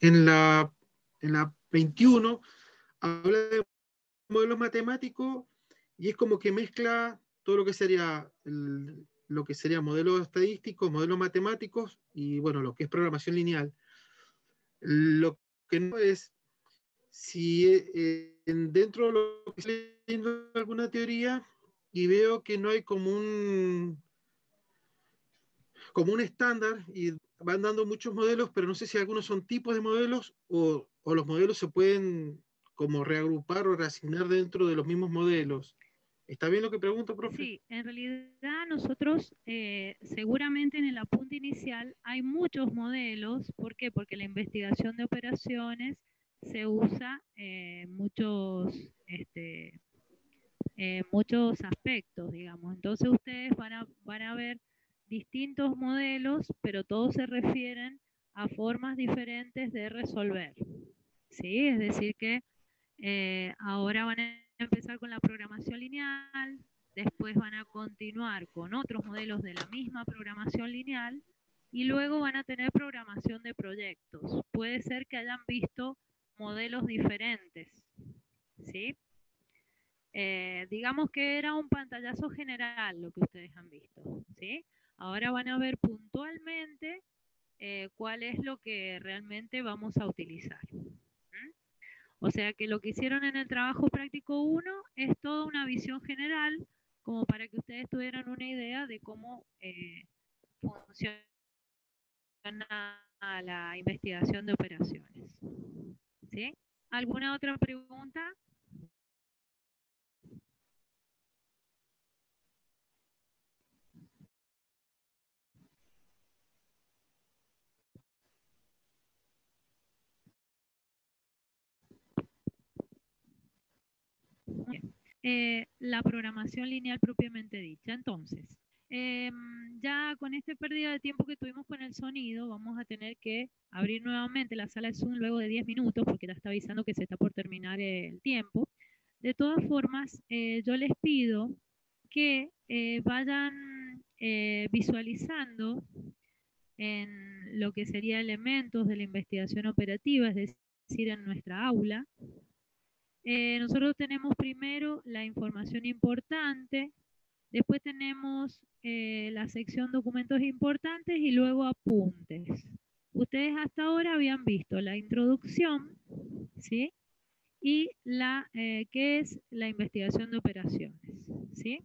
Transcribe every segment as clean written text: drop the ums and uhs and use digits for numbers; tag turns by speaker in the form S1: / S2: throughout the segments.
S1: en la 21 habla de modelos matemáticos y es como que mezcla todo lo que sería modelos estadísticos, modelos matemáticos y bueno, lo que es programación lineal. Lo que no es si dentro de lo que estoy leyendo alguna teoría y veo que no hay como un estándar y van dando muchos modelos, pero no sé si algunos son tipos de modelos o los modelos se pueden como reagrupar o reasignar dentro de los mismos modelos. ¿Está bien lo que pregunto, profe?
S2: Sí, en realidad nosotros seguramente en el apunte inicial hay muchos modelos. ¿Por qué? Porque la investigación de operaciones se usa muchos aspectos, digamos. Entonces ustedes van a ver distintos modelos, pero todos se refieren a formas diferentes de resolver. ¿Sí? Es decir que ahora van a empezar con la programación lineal, después van a continuar con otros modelos de la misma programación lineal y luego van a tener programación de proyectos. Puede ser que hayan visto modelos diferentes, ¿sí? Digamos que era un pantallazo general lo que ustedes han visto, ¿sí? Ahora van a ver puntualmente cuál es lo que realmente vamos a utilizar. O sea que lo que hicieron en el trabajo práctico 1 es toda una visión general, como para que ustedes tuvieran una idea de cómo funciona la investigación de operaciones. ¿Sí? ¿Alguna otra pregunta? La programación lineal propiamente dicha. Entonces, ya con esta pérdida de tiempo que tuvimos con el sonido, vamos a tener que abrir nuevamente la sala de Zoom luego de 10 minutos, porque ya está avisando que se está por terminar el tiempo. De todas formas, yo les pido que vayan visualizando en lo que sería elementos de la investigación operativa, es decir, en nuestra aula. Nosotros tenemos primero la información importante, después tenemos la sección documentos importantes y luego apuntes. Ustedes hasta ahora habían visto la introducción, ¿sí? Y qué es la investigación de operaciones, ¿sí?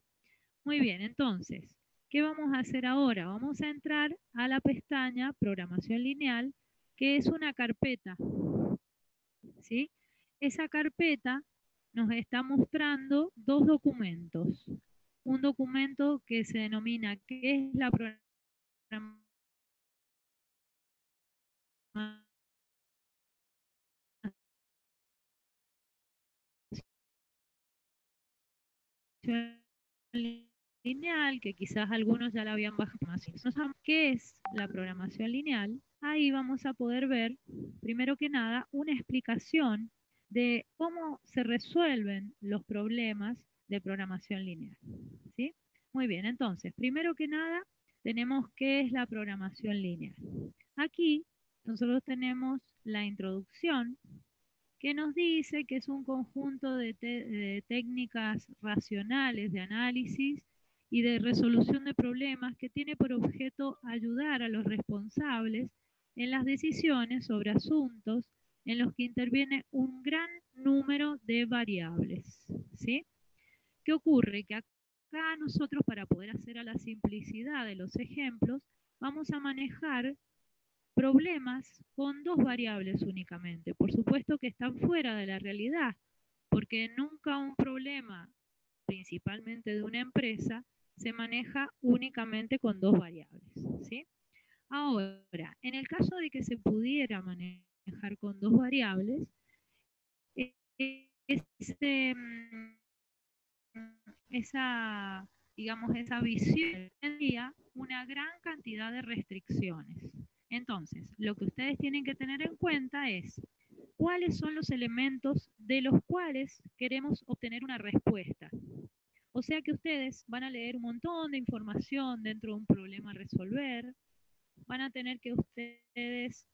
S2: Muy bien, entonces, ¿qué vamos a hacer ahora? Vamos a entrar a la pestaña Programación Lineal, que es una carpeta, ¿sí? Esa carpeta nos está mostrando dos documentos. Un documento que se denomina ¿qué es la programación lineal? Que quizás algunos ya la habían bajado. No sabemos qué es la programación lineal. Ahí vamos a poder ver, primero que nada, una explicación de cómo se resuelven los problemas de programación lineal. ¿Sí? Muy bien, entonces, primero que nada, tenemos qué es la programación lineal. Aquí nosotros tenemos la introducción, que nos dice que es un conjunto de técnicas racionales de análisis y de resolución de problemas que tiene por objeto ayudar a los responsables en las decisiones sobre asuntos en los que interviene un gran número de variables. ¿Sí? ¿Qué ocurre? Que acá nosotros, para poder hacer a la simplicidad de los ejemplos, vamos a manejar problemas con dos variables únicamente. Por supuesto que están fuera de la realidad, porque nunca un problema, principalmente de una empresa, se maneja únicamente con dos variables, ¿sí? Ahora, en el caso de que se pudiera manejar con dos variables, ese, esa visión tendría una gran cantidad de restricciones. Entonces, lo que ustedes tienen que tener en cuenta es cuáles son los elementos de los cuales queremos obtener una respuesta. O sea que ustedes van a leer un montón de información dentro de un problema a resolver, van a tener que ustedes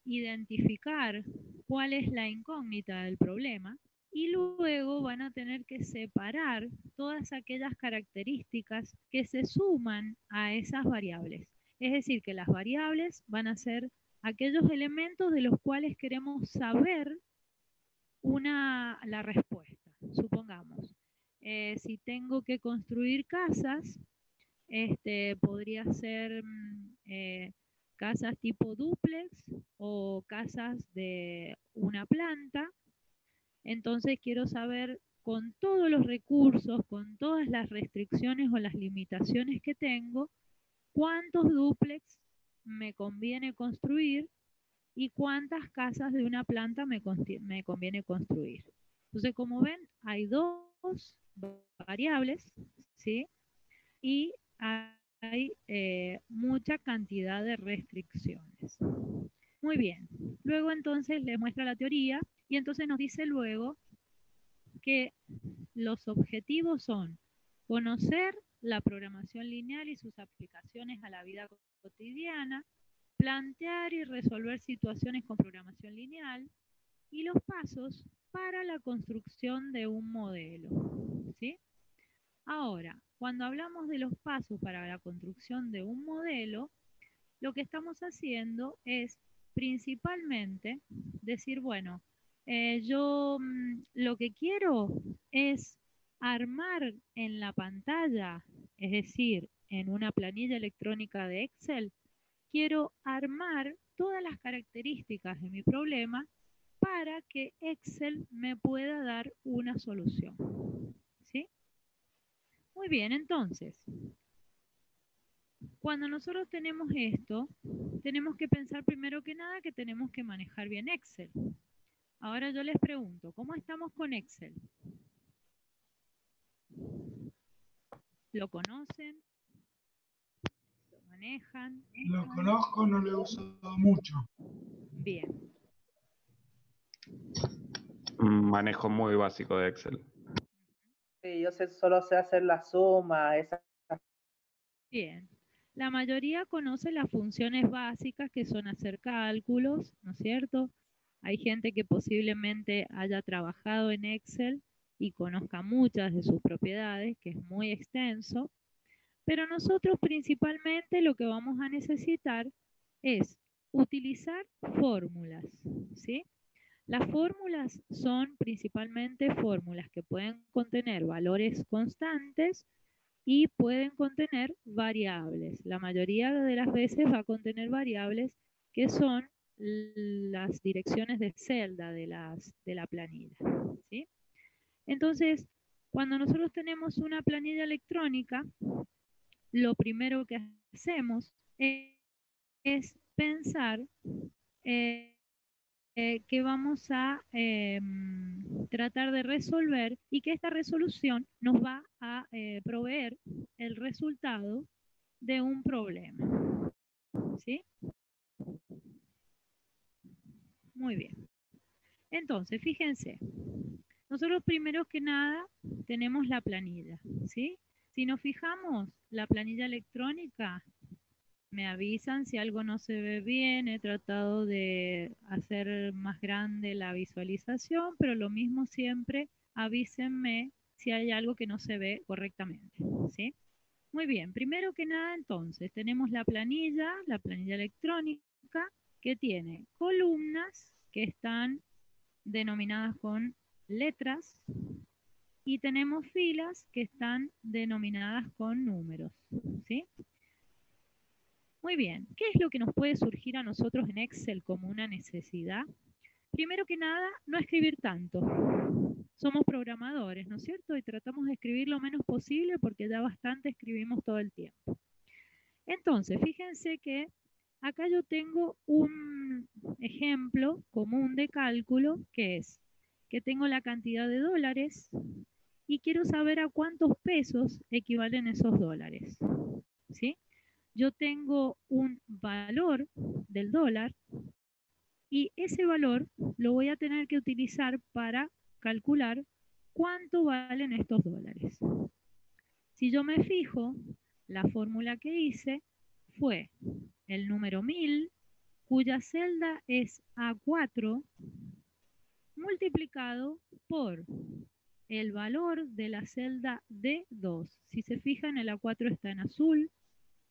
S2: identificar cuál es la incógnita del problema y luego van a tener que separar todas aquellas características que se suman a esas variables. Es decir, que las variables van a ser aquellos elementos de los cuales queremos saber la respuesta. Supongamos, si tengo que construir casas, podría ser casas tipo dúplex o casas de una planta. Entonces quiero saber con todos los recursos, con todas las restricciones o las limitaciones que tengo, cuántos dúplex me conviene construir y cuántas casas de una planta me conviene construir. Entonces, como ven, hay dos variables, ¿sí? Y hay mucha cantidad de restricciones. Muy bien. Luego entonces les muestra la teoría y entonces nos dice luego que los objetivos son conocer la programación lineal y sus aplicaciones a la vida cotidiana, plantear y resolver situaciones con programación lineal y los pasos para la construcción de un modelo, ¿sí? Ahora, cuando hablamos de los pasos para la construcción de un modelo, lo que estamos haciendo es principalmente decir, bueno, yo lo que quiero es armar en la pantalla, es decir, en una planilla electrónica de Excel, quiero armar todas las características de mi problema para que Excel me pueda dar una solución. ¿Sí? Muy bien, entonces, cuando nosotros tenemos esto, tenemos que pensar primero que nada que tenemos que manejar bien Excel. Ahora yo les pregunto, ¿cómo estamos con Excel? ¿Lo conocen? ¿Lo manejan?
S3: Lo conozco, no lo he usado mucho.
S2: Bien.
S4: Manejo muy básico de Excel.
S5: Sí, yo solo sé hacer la suma, esa.
S2: Bien. La mayoría conoce las funciones básicas que son hacer cálculos, ¿no es cierto? Hay gente que posiblemente haya trabajado en Excel y conozca muchas de sus propiedades, que es muy extenso, pero nosotros principalmente lo que vamos a necesitar es utilizar fórmulas, ¿sí? Las fórmulas son principalmente fórmulas que pueden contener valores constantes y pueden contener variables. La mayoría de las veces va a contener variables que son las direcciones de celda de la planilla, ¿sí? Entonces, cuando nosotros tenemos una planilla electrónica, lo primero que hacemos es pensar que vamos a tratar de resolver y que esta resolución nos va a proveer el resultado de un problema. ¿Sí? Muy bien. Entonces, fíjense, nosotros primero que nada tenemos la planilla, ¿sí? Si nos fijamos, la planilla electrónica, me avisan si algo no se ve bien, he tratado de hacer más grande la visualización, pero lo mismo siempre, avísenme si hay algo que no se ve correctamente, ¿sí? Muy bien, primero que nada entonces, tenemos la planilla electrónica, que tiene columnas que están denominadas con letras y tenemos filas que están denominadas con números, ¿sí? Muy bien, ¿qué es lo que nos puede surgir a nosotros en Excel como una necesidad? Primero que nada, no escribir tanto. Somos programadores, ¿no es cierto? Y tratamos de escribir lo menos posible porque ya bastante escribimos todo el tiempo. Entonces, fíjense que acá yo tengo un ejemplo común de cálculo que es que tengo la cantidad de dólares y quiero saber a cuántos pesos equivalen esos dólares, ¿sí? Yo tengo un valor del dólar y ese valor lo voy a tener que utilizar para calcular cuánto valen estos dólares. Si yo me fijo, la fórmula que hice fue el número 1000 cuya celda es A4 multiplicado por el valor de la celda D2. Si se fijan, el A4 está en azul,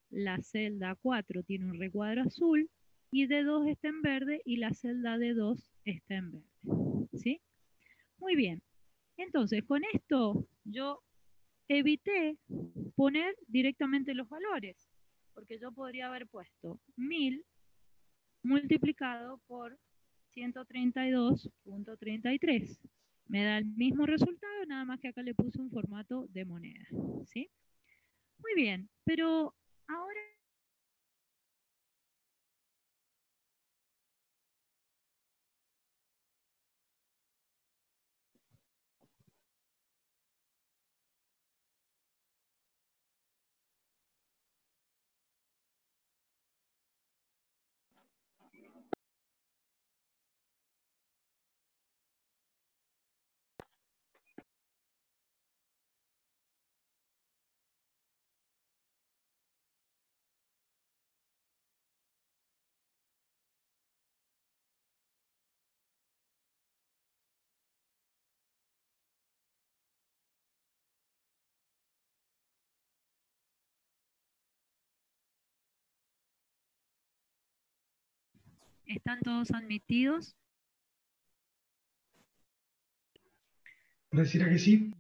S2: la celda A4 tiene un recuadro azul y D2 está en verde y la celda D2 está en verde. ¿Sí? Muy bien. Entonces, con esto yo evité poner directamente los valores, porque yo podría haber puesto 1000 multiplicado por 132.33. Me da el mismo resultado, nada más que acá le puse un formato de moneda. ¿Sí? Muy bien, pero ahora están todos admitidos.
S3: Pareciera que sí.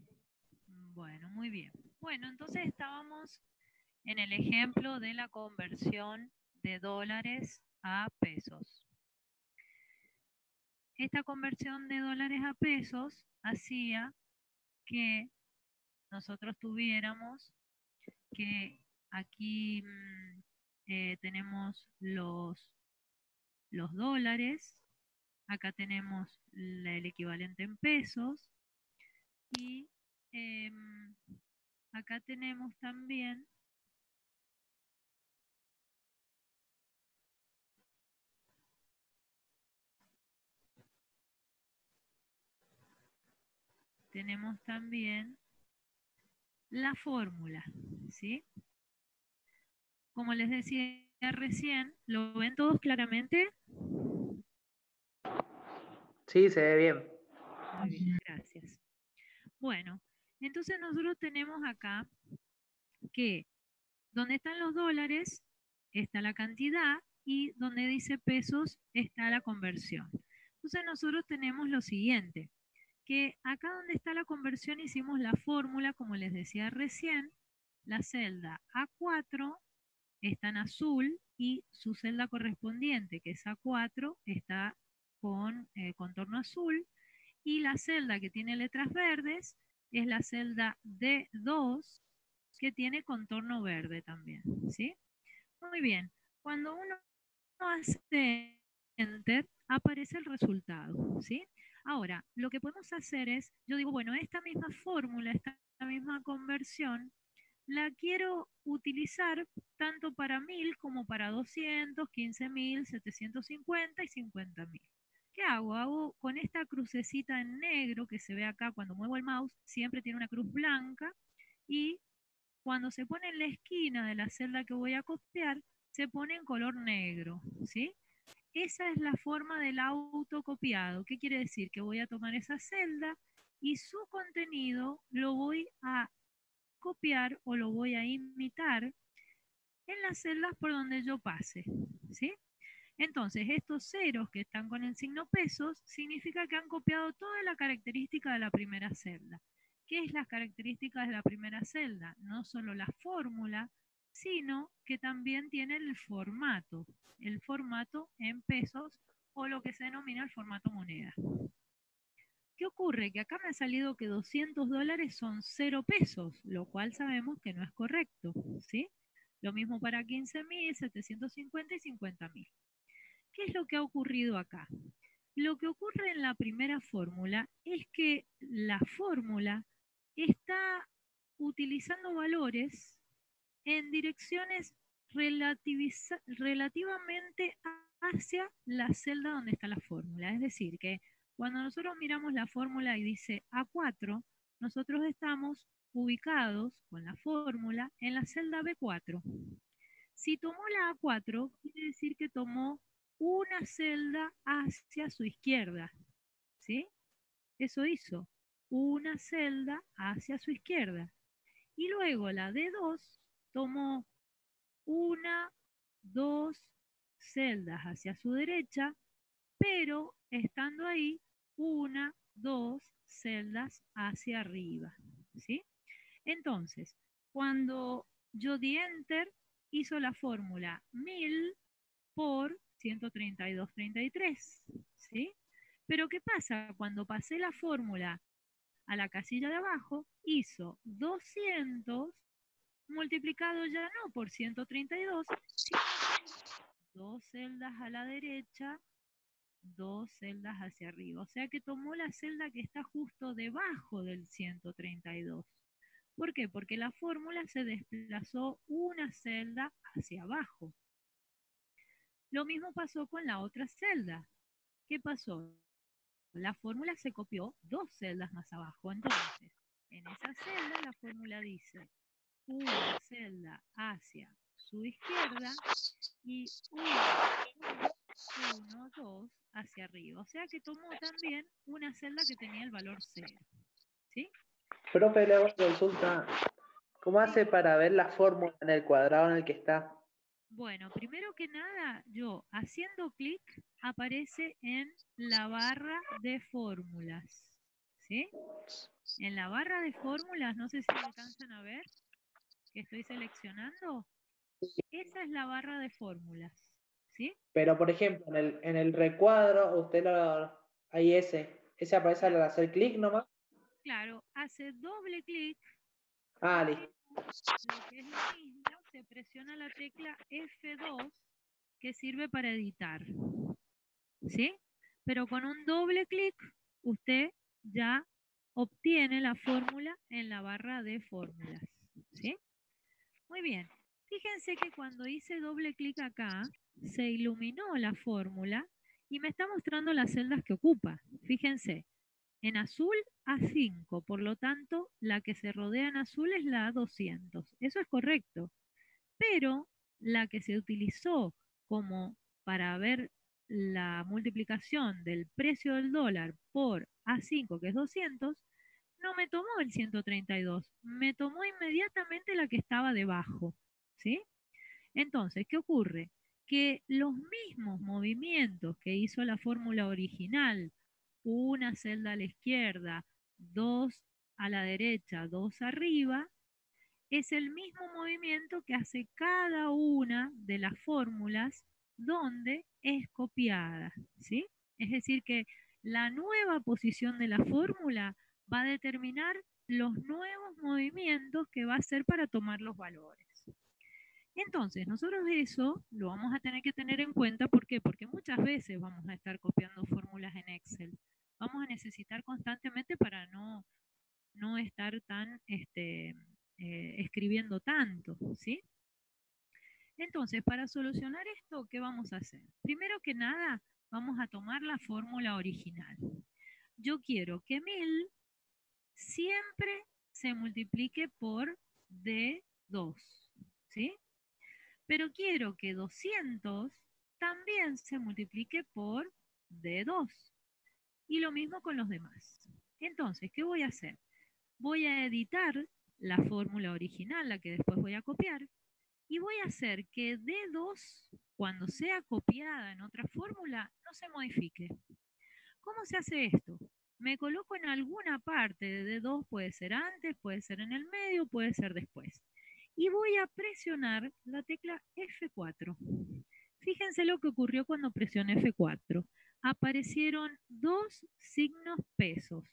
S2: Bueno, muy bien. Bueno, entonces estábamos en el ejemplo de la conversión de dólares a pesos. Esta conversión de dólares a pesos hacía que nosotros tuviéramos que aquí tenemos los dólares, acá tenemos el equivalente en pesos y acá tenemos también la fórmula, ¿sí? Como les decía recién, ¿lo ven todos claramente?
S5: Sí, se ve bien.
S2: Muy bien, gracias. Bueno, entonces nosotros tenemos acá que donde están los dólares está la cantidad y donde dice pesos está la conversión. Entonces nosotros tenemos lo siguiente, que acá donde está la conversión hicimos la fórmula, como les decía recién, la celda A4 está en azul y su celda correspondiente, que es A4, está con contorno azul, y la celda que tiene letras verdes es la celda D2, que tiene contorno verde también, ¿sí? Muy bien, cuando uno hace Enter, aparece el resultado, ¿sí? Ahora, lo que podemos hacer es, yo digo, bueno, esta misma fórmula, esta misma conversión, la quiero utilizar tanto para 1000 como para 200, 15.000, 750 y 50.000. ¿Qué hago? Hago con esta crucecita en negro que se ve acá cuando muevo el mouse, siempre tiene una cruz blanca y cuando se pone en la esquina de la celda que voy a copiar, se pone en color negro, ¿sí? Esa es la forma del autocopiado. ¿Qué quiere decir? Que voy a tomar esa celda y su contenido lo voy a copiar o lo voy a imitar en las celdas por donde yo pase, ¿sí? Entonces, estos ceros que están con el signo pesos significa que han copiado toda la característica de la primera celda. ¿Qué es las características de la primera celda? No solo la fórmula, sino que también tienen el formato en pesos o lo que se denomina el formato moneda. ¿Qué ocurre? Que acá me ha salido que 200 dólares son 0 pesos, lo cual sabemos que no es correcto, ¿sí? Lo mismo para 15.000, 750 y 50.000. ¿Qué es lo que ha ocurrido acá? Lo que ocurre en la primera fórmula es que la fórmula está utilizando valores en direcciones relativamente hacia la celda donde está la fórmula. Es decir, que cuando nosotros miramos la fórmula y dice A4, nosotros estamos ubicados con la fórmula en la celda B4. Si tomó la A4, quiere decir que tomó una celda hacia su izquierda, ¿sí? Eso hizo, una celda hacia su izquierda. Y luego la D2 tomó una, dos celdas hacia su derecha, pero estando ahí, una, dos celdas hacia arriba, ¿sí? Entonces, cuando yo di Enter, hizo la fórmula 1000 por 132,33, ¿sí? Pero ¿qué pasa? Cuando pasé la fórmula a la casilla de abajo, hizo 200 multiplicado ya no por 132, sino dos celdas a la derecha, dos celdas hacia arriba. O sea que tomó la celda que está justo debajo del 132. ¿Por qué? Porque la fórmula se desplazó una celda hacia abajo. Lo mismo pasó con la otra celda. ¿Qué pasó? La fórmula se copió dos celdas más abajo. Entonces, en esa celda la fórmula dice una celda hacia su izquierda y 1, 2 hacia arriba. O sea que tomó también una celda que tenía el valor 0. ¿Sí?
S5: Profe, le hago una consulta. ¿Cómo hace para ver la fórmula en el cuadrado en el que está?
S2: Bueno, primero que nada, yo haciendo clic aparece en la barra de fórmulas. ¿Sí? En la barra de fórmulas, no sé si me alcanzan a ver que estoy seleccionando. Esa es la barra de fórmulas. ¿Sí?
S5: Pero, por ejemplo, en el recuadro, ahí ese aparece al hacer clic nomás.
S2: Claro, hace doble clic.
S5: Ah, listo.
S2: Lo que es lo mismo, se presiona la tecla F2 que sirve para editar. ¿Sí? Pero con un doble clic usted ya obtiene la fórmula en la barra de fórmulas. ¿Sí? Muy bien. Fíjense que cuando hice doble clic acá, se iluminó la fórmula y me está mostrando las celdas que ocupa. Fíjense, en azul A5, por lo tanto, la que se rodea en azul es la A200. Eso es correcto, pero la que se utilizó como para ver la multiplicación del precio del dólar por A5, que es 200, no me tomó el 132, me tomó inmediatamente la que estaba debajo, ¿sí? Entonces, ¿qué ocurre? Que los mismos movimientos que hizo la fórmula original, una celda a la izquierda, dos a la derecha, dos arriba, es el mismo movimiento que hace cada una de las fórmulas donde es copiada, ¿sí? Es decir, que la nueva posición de la fórmula va a determinar los nuevos movimientos que va a hacer para tomar los valores. Entonces, nosotros eso lo vamos a tener que tener en cuenta. ¿Por qué? Porque muchas veces vamos a estar copiando fórmulas en Excel. Vamos a necesitar constantemente para no estar tan escribiendo tanto, ¿sí? Entonces, para solucionar esto, ¿qué vamos a hacer? Primero que nada, vamos a tomar la fórmula original. Yo quiero que 1000 siempre se multiplique por D2, ¿sí? Pero quiero que 200 también se multiplique por D2. Y lo mismo con los demás. Entonces, ¿qué voy a hacer? Voy a editar la fórmula original, la que después voy a copiar, y voy a hacer que D2, cuando sea copiada en otra fórmula, no se modifique. ¿Cómo se hace esto? Me coloco en alguna parte de D2, puede ser antes, puede ser en el medio, puede ser después. Y voy a presionar la tecla F4. Fíjense lo que ocurrió cuando presioné F4. Aparecieron dos signos pesos.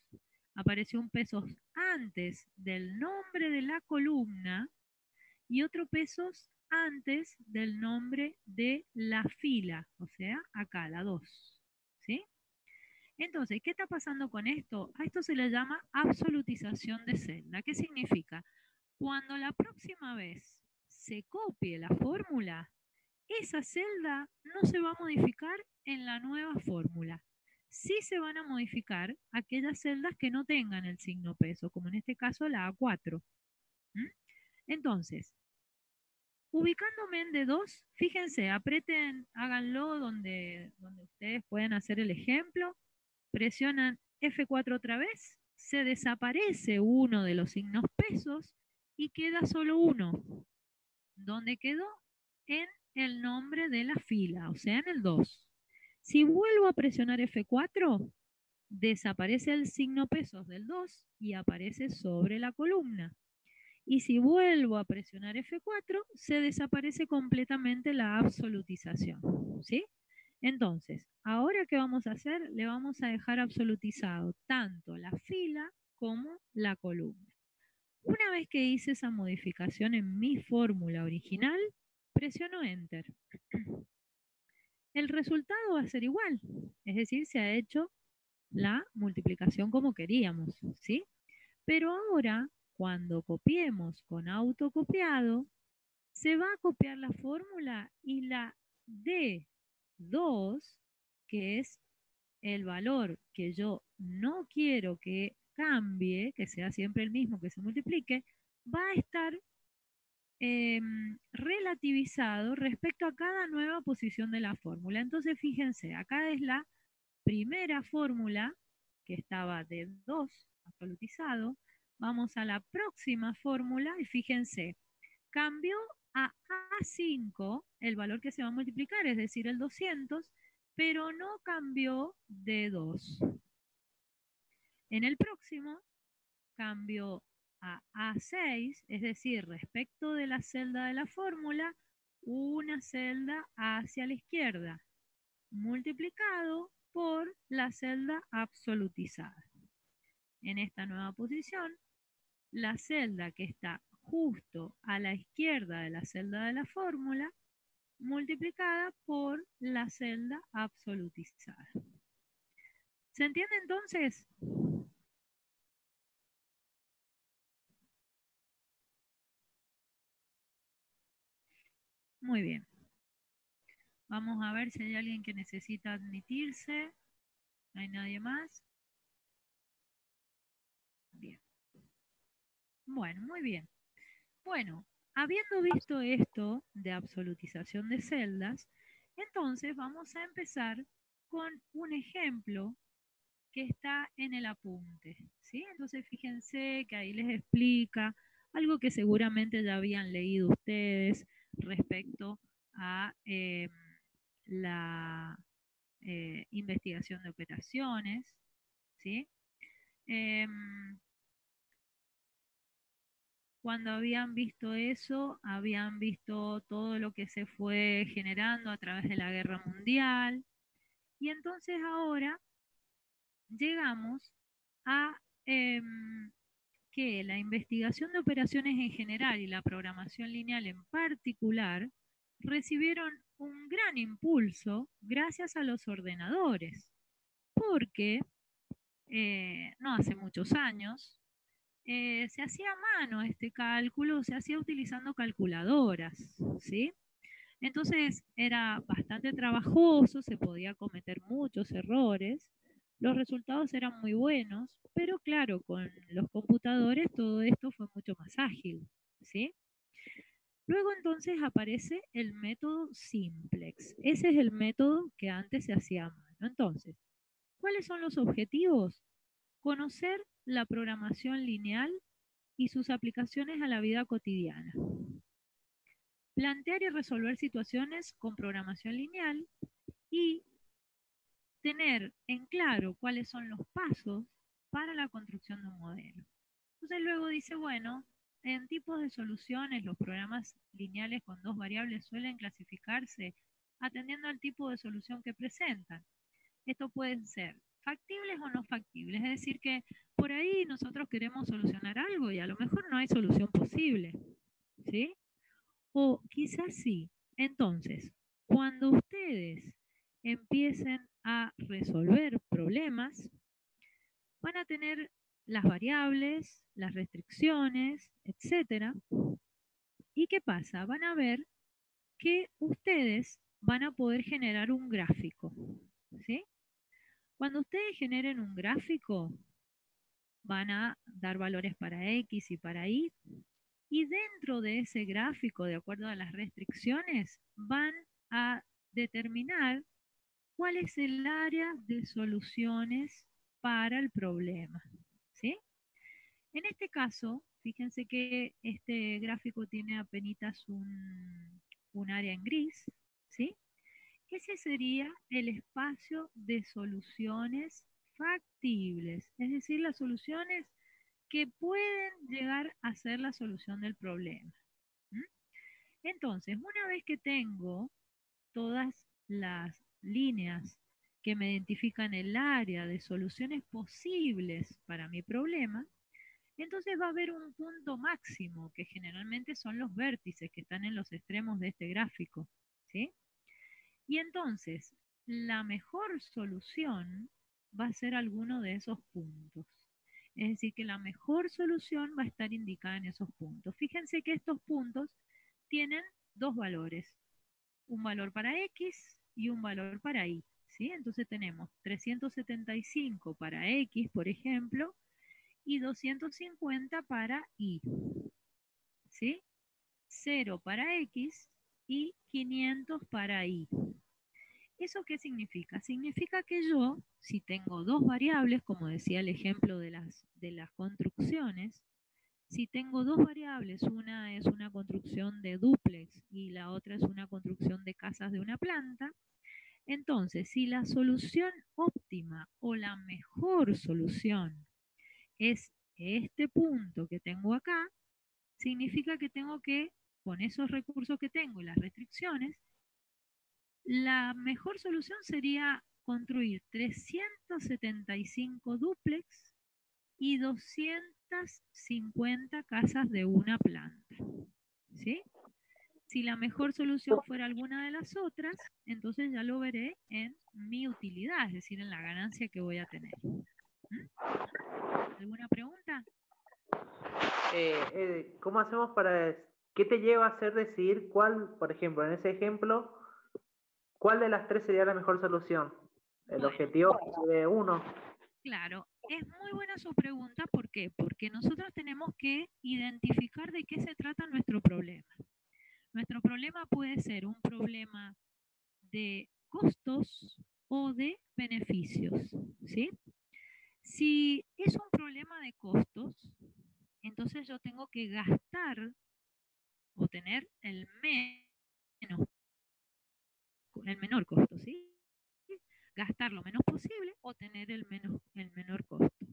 S2: Apareció un pesos antes del nombre de la columna y otro pesos antes del nombre de la fila, o sea, acá, la 2. ¿Sí? Entonces, ¿qué está pasando con esto? A esto se le llama absolutización de celda. ¿Qué significa? Cuando la próxima vez se copie la fórmula, esa celda no se va a modificar en la nueva fórmula. Sí se van a modificar aquellas celdas que no tengan el signo peso, como en este caso la A4. ¿Mm? Entonces, ubicándome en D2, fíjense, aprieten, háganlo donde ustedes pueden hacer el ejemplo, presionan F4 otra vez, se desaparece uno de los signos pesos y queda solo uno. ¿Dónde quedó? En el nombre de la fila, o sea, en el 2. Si vuelvo a presionar F4, desaparece el signo pesos del 2 y aparece sobre la columna. Y si vuelvo a presionar F4, se desaparece completamente la absolutización, ¿sí? Entonces, ahora ¿qué vamos a hacer? Le vamos a dejar absolutizado tanto la fila como la columna. Una vez que hice esa modificación en mi fórmula original, presiono Enter. El resultado va a ser igual, es decir, se ha hecho la multiplicación como queríamos, ¿sí? Pero ahora, cuando copiemos con autocopiado, se va a copiar la fórmula y la D2, que es el valor que yo no quiero que cambie, que sea siempre el mismo, que se multiplique, va a estar relativizado respecto a cada nueva posición de la fórmula. Entonces, fíjense, acá es la primera fórmula que estaba de 2 absolutizado. Vamos a la próxima fórmula y fíjense, cambió a A5 el valor que se va a multiplicar, es decir, el 200, pero no cambió de 2. En el próximo cambió a A6, es decir, respecto de la celda de la fórmula, una celda hacia la izquierda, multiplicado por la celda absolutizada. En esta nueva posición, la celda que está justo a la izquierda de la celda de la fórmula, multiplicada por la celda absolutizada. ¿Se entiende entonces? Muy bien. Vamos a ver si hay alguien que necesita admitirse. ¿No hay nadie más? Bien. Bueno, muy bien. Bueno, habiendo visto esto de absolutización de celdas, entonces vamos a empezar con un ejemplo que está en el apunte, ¿sí? Entonces fíjense que ahí les explica algo que seguramente ya habían leído ustedes respecto a la investigación de operaciones, ¿sí? Cuando habían visto eso, habían visto todo lo que se fue generando a través de la guerra mundial. Y entonces ahora llegamos a que la investigación de operaciones en general y la programación lineal en particular recibieron un gran impulso gracias a los ordenadores, porque no hace muchos años se hacía a mano este cálculo, se hacía utilizando calculadoras, ¿sí? Entonces era bastante trabajoso, se podía cometer muchos errores, los resultados eran muy buenos, pero claro, con los computadores todo esto fue mucho más ágil, ¿sí? Luego entonces aparece el método simplex. Ese es el método que antes se hacía a mano. Entonces, ¿cuáles son los objetivos? Conocer la programación lineal y sus aplicaciones a la vida cotidiana. Plantear y resolver situaciones con programación lineal y tener en claro cuáles son los pasos para la construcción de un modelo. Entonces luego dice, bueno, en tipos de soluciones los programas lineales con dos variables suelen clasificarse atendiendo al tipo de solución que presentan. Esto pueden ser factibles o no factibles, es decir que por ahí nosotros queremos solucionar algo y a lo mejor no hay solución posible, ¿sí? O quizás sí. Entonces, cuando ustedes empiecen a resolver problemas, van a tener las variables, las restricciones, etcétera. ¿Y qué pasa? Van a ver que ustedes van a poder generar un gráfico, ¿sí? Cuando ustedes generen un gráfico, van a dar valores para X y para Y, Y dentro de ese gráfico, de acuerdo a las restricciones, van a determinar cuál es el área de soluciones para el problema, ¿sí? En este caso, fíjense que este gráfico tiene apenas un área en gris, ¿sí? Ese sería el espacio de soluciones factibles, es decir, las soluciones que pueden llegar a ser la solución del problema. ¿Mm? Entonces, una vez que tengo todas las líneas que me identifican el área de soluciones posibles para mi problema, entonces va a haber un punto máximo, que generalmente son los vértices que están en los extremos de este gráfico, ¿sí? Y entonces, la mejor solución va a ser alguno de esos puntos. Es decir, que la mejor solución va a estar indicada en esos puntos. Fíjense que estos puntos tienen dos valores, un valor para X y un valor para Y, ¿sí? Entonces tenemos 375 para X, por ejemplo, y 250 para Y, ¿sí? 0 para X y 500 para Y. ¿Eso qué significa? Significa que yo, si tengo dos variables, como decía el ejemplo de las construcciones, si tengo dos variables, una es una construcción de dúplex y la otra es una construcción de casas de una planta, entonces si la solución óptima o la mejor solución es este punto que tengo acá, significa que tengo que, con esos recursos que tengo y las restricciones, la mejor solución sería construir 375 dúplex y 250 casas de una planta, ¿sí? Si la mejor solución fuera alguna de las otras, entonces ya lo veré en mi utilidad, es decir, en la ganancia que voy a tener. ¿Alguna pregunta?
S5: ¿Cómo hacemos qué te lleva a hacer decidir cuál, por ejemplo, en ese ejemplo, cuál de las tres sería la mejor solución? El objetivo de uno.
S2: Claro, es muy buena su pregunta. ¿Por qué? Porque nosotros tenemos que identificar de qué se trata nuestro problema. Nuestro problema puede ser un problema de costos o de beneficios, ¿sí? Si es un problema de costos, entonces yo tengo que gastar o tener el menor costo, ¿sí? Gastar lo menos posible o tener el menor costo.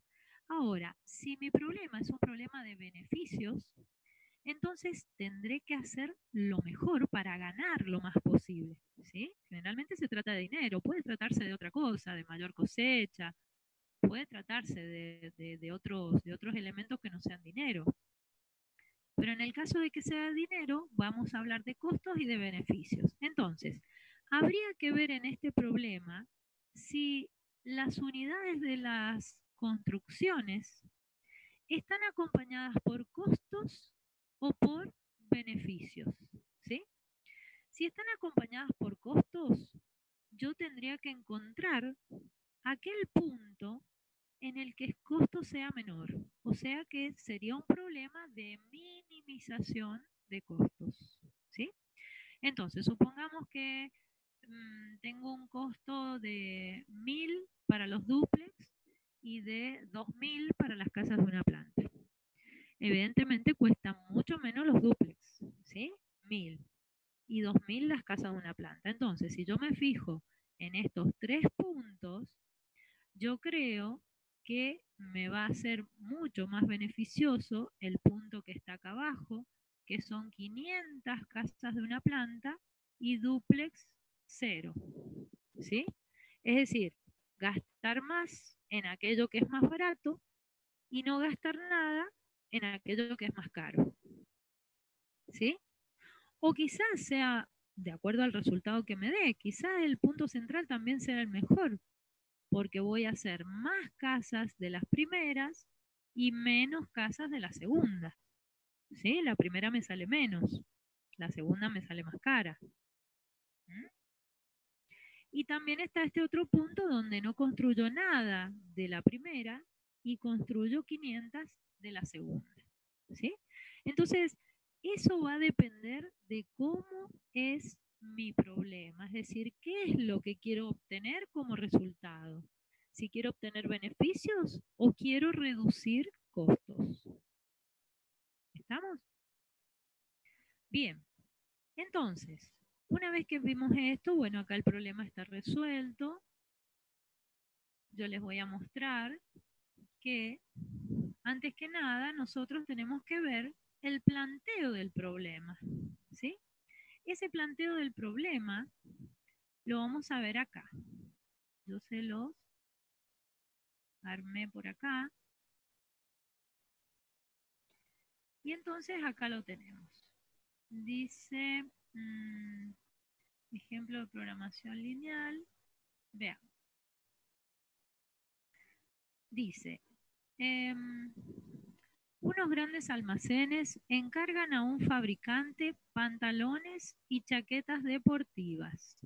S2: Ahora, si mi problema es un problema de beneficios, entonces tendré que hacer lo mejor para ganar lo más posible, ¿sí? Generalmente se trata de dinero, puede tratarse de otra cosa, de mayor cosecha, puede tratarse de otros elementos que no sean dinero. Pero en el caso de que sea dinero, vamos a hablar de costos y de beneficios. Entonces, habría que ver en este problema si las unidades de las construcciones están acompañadas por costos o por beneficios, ¿sí? Si están acompañadas por costos, yo tendría que encontrar aquel punto en el que el costo sea menor. O sea que sería un problema de minimización de costos, ¿sí? Entonces, supongamos que tengo un costo de 1000 para los dúplex y de 2000 para las casas de una planta. Evidentemente cuestan mucho menos los dúplex, ¿sí? 1000 y 2000 las casas de una planta. Entonces, si yo me fijo en estos tres puntos, yo creo que me va a ser mucho más beneficioso el punto que está acá abajo, que son 500 casas de una planta y dúplex 0, ¿sí? Es decir, gastar más en aquello que es más barato y no gastar nada en aquello que es más caro, ¿sí? O quizás sea, de acuerdo al resultado que me dé, quizás el punto central también sea el mejor, porque voy a hacer más casas de las primeras y menos casas de la segunda, ¿sí? La primera me sale menos, la segunda me sale más cara. ¿Mm? Y también está este otro punto donde no construyo nada de la primera y construyo 500 de la segunda, ¿sí? Entonces, eso va a depender de cómo es mi problema, es decir, qué es lo que quiero obtener como resultado. Si quiero obtener beneficios o quiero reducir costos. ¿Estamos? Bien, entonces, una vez que vimos esto, bueno, acá el problema está resuelto. Yo les voy a mostrar que, antes que nada, nosotros tenemos que ver el planteo del problema, ¿sí? Ese planteo del problema lo vamos a ver acá. Yo se los armé por acá. Y entonces acá lo tenemos. Dice, ejemplo de programación lineal. Veamos. Dice, unos grandes almacenes encargan a un fabricante pantalones y chaquetas deportivas.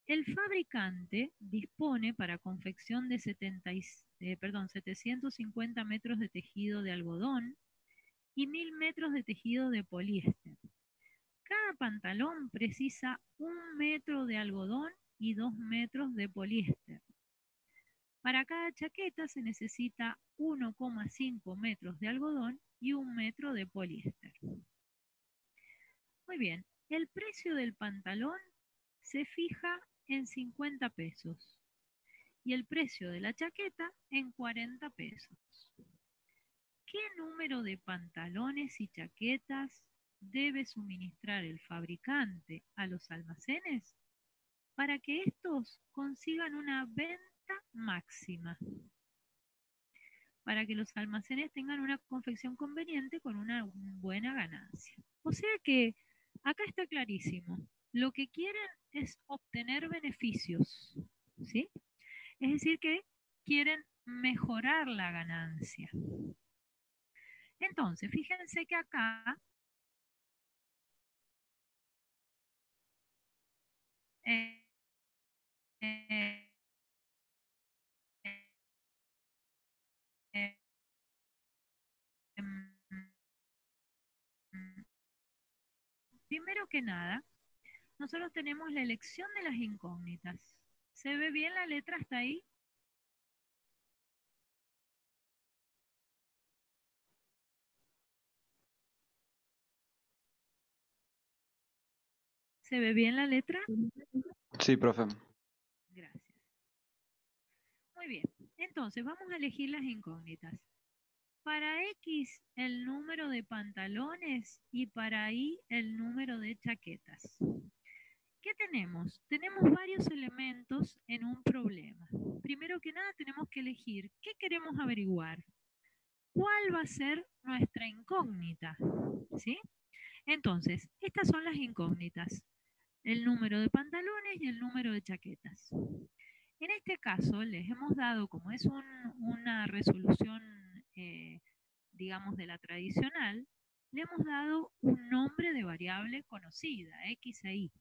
S2: El fabricante dispone para confección de 750 metros de tejido de algodón y 1000 metros de tejido de poliéster. Cada pantalón precisa 1 metro de algodón y 2 metros de poliéster. Para cada chaqueta se necesita 1,5 metros de algodón y 1 metro de poliéster. Muy bien, el precio del pantalón se fija en 50 pesos y el precio de la chaqueta en 40 pesos. ¿Qué número de pantalones y chaquetas debe suministrar el fabricante a los almacenes para que estos consigan una venta máxima? Para que los almacenes tengan una confección conveniente con una buena ganancia. O sea que acá está clarísimo. Lo que quieren es obtener beneficios, ¿sí? Es decir, que quieren mejorar la ganancia. Entonces, fíjense que acá primero que nada, nosotros tenemos la elección de las incógnitas. ¿Se ve bien la letra hasta ahí? ¿Se ve bien la letra?
S4: Sí, profe.
S2: Gracias. Muy bien. Entonces, vamos a elegir las incógnitas. Para X, el número de pantalones y para Y, el número de chaquetas. ¿Qué tenemos? Tenemos varios elementos en un problema. Primero que nada, tenemos que elegir qué queremos averiguar. ¿Cuál va a ser nuestra incógnita? ¿Sí? Entonces, estas son las incógnitas. El número de pantalones y el número de chaquetas. En este caso, les hemos dado, como es una resolución, digamos, de la tradicional, le hemos dado un nombre de variable conocida, X e Y.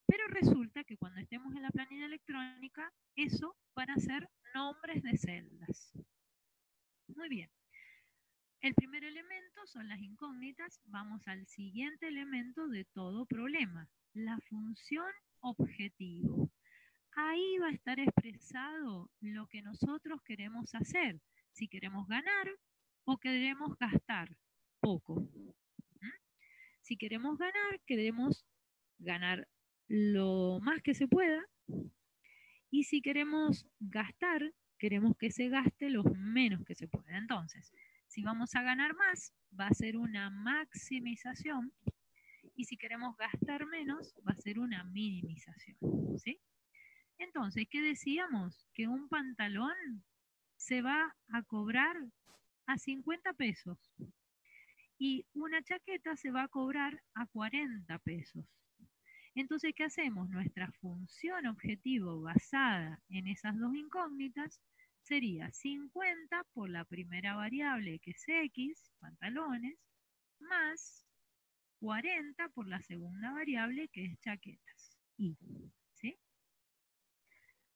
S2: Pero resulta que cuando estemos en la planilla electrónica, eso van a ser nombres de celdas. Muy bien. El primer elemento son las incógnitas. Vamos al siguiente elemento de todo problema, la función objetivo. Ahí va a estar expresado lo que nosotros queremos hacer, si queremos ganar o queremos gastar poco. Si queremos ganar, queremos ganar lo más que se pueda, y si queremos gastar, queremos que se gaste lo menos que se pueda. Entonces, si vamos a ganar más, va a ser una maximización, y si queremos gastar menos, va a ser una minimización, ¿sí? Entonces, ¿qué decíamos? Que un pantalón se va a cobrar a 50 pesos y una chaqueta se va a cobrar a 40 pesos. Entonces, ¿qué hacemos? Nuestra función objetivo basada en esas dos incógnitas sería 50 por la primera variable, que es X, pantalones, más 40 por la segunda variable, que es chaquetas, Y. ¿Sí?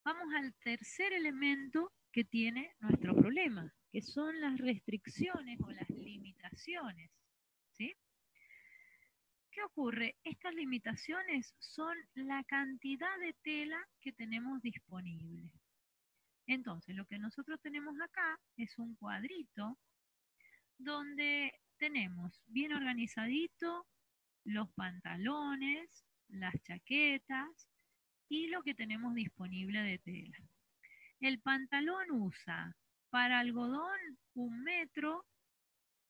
S2: Vamos al tercer elemento que tiene nuestro problema, que son las restricciones o las limitaciones limitaciones, ¿sí? ¿Qué ocurre? Estas limitaciones son la cantidad de tela que tenemos disponible. Entonces, lo que nosotros tenemos acá es un cuadrito donde tenemos bien organizadito los pantalones, las chaquetas y lo que tenemos disponible de tela. El pantalón usa para algodón 1 metro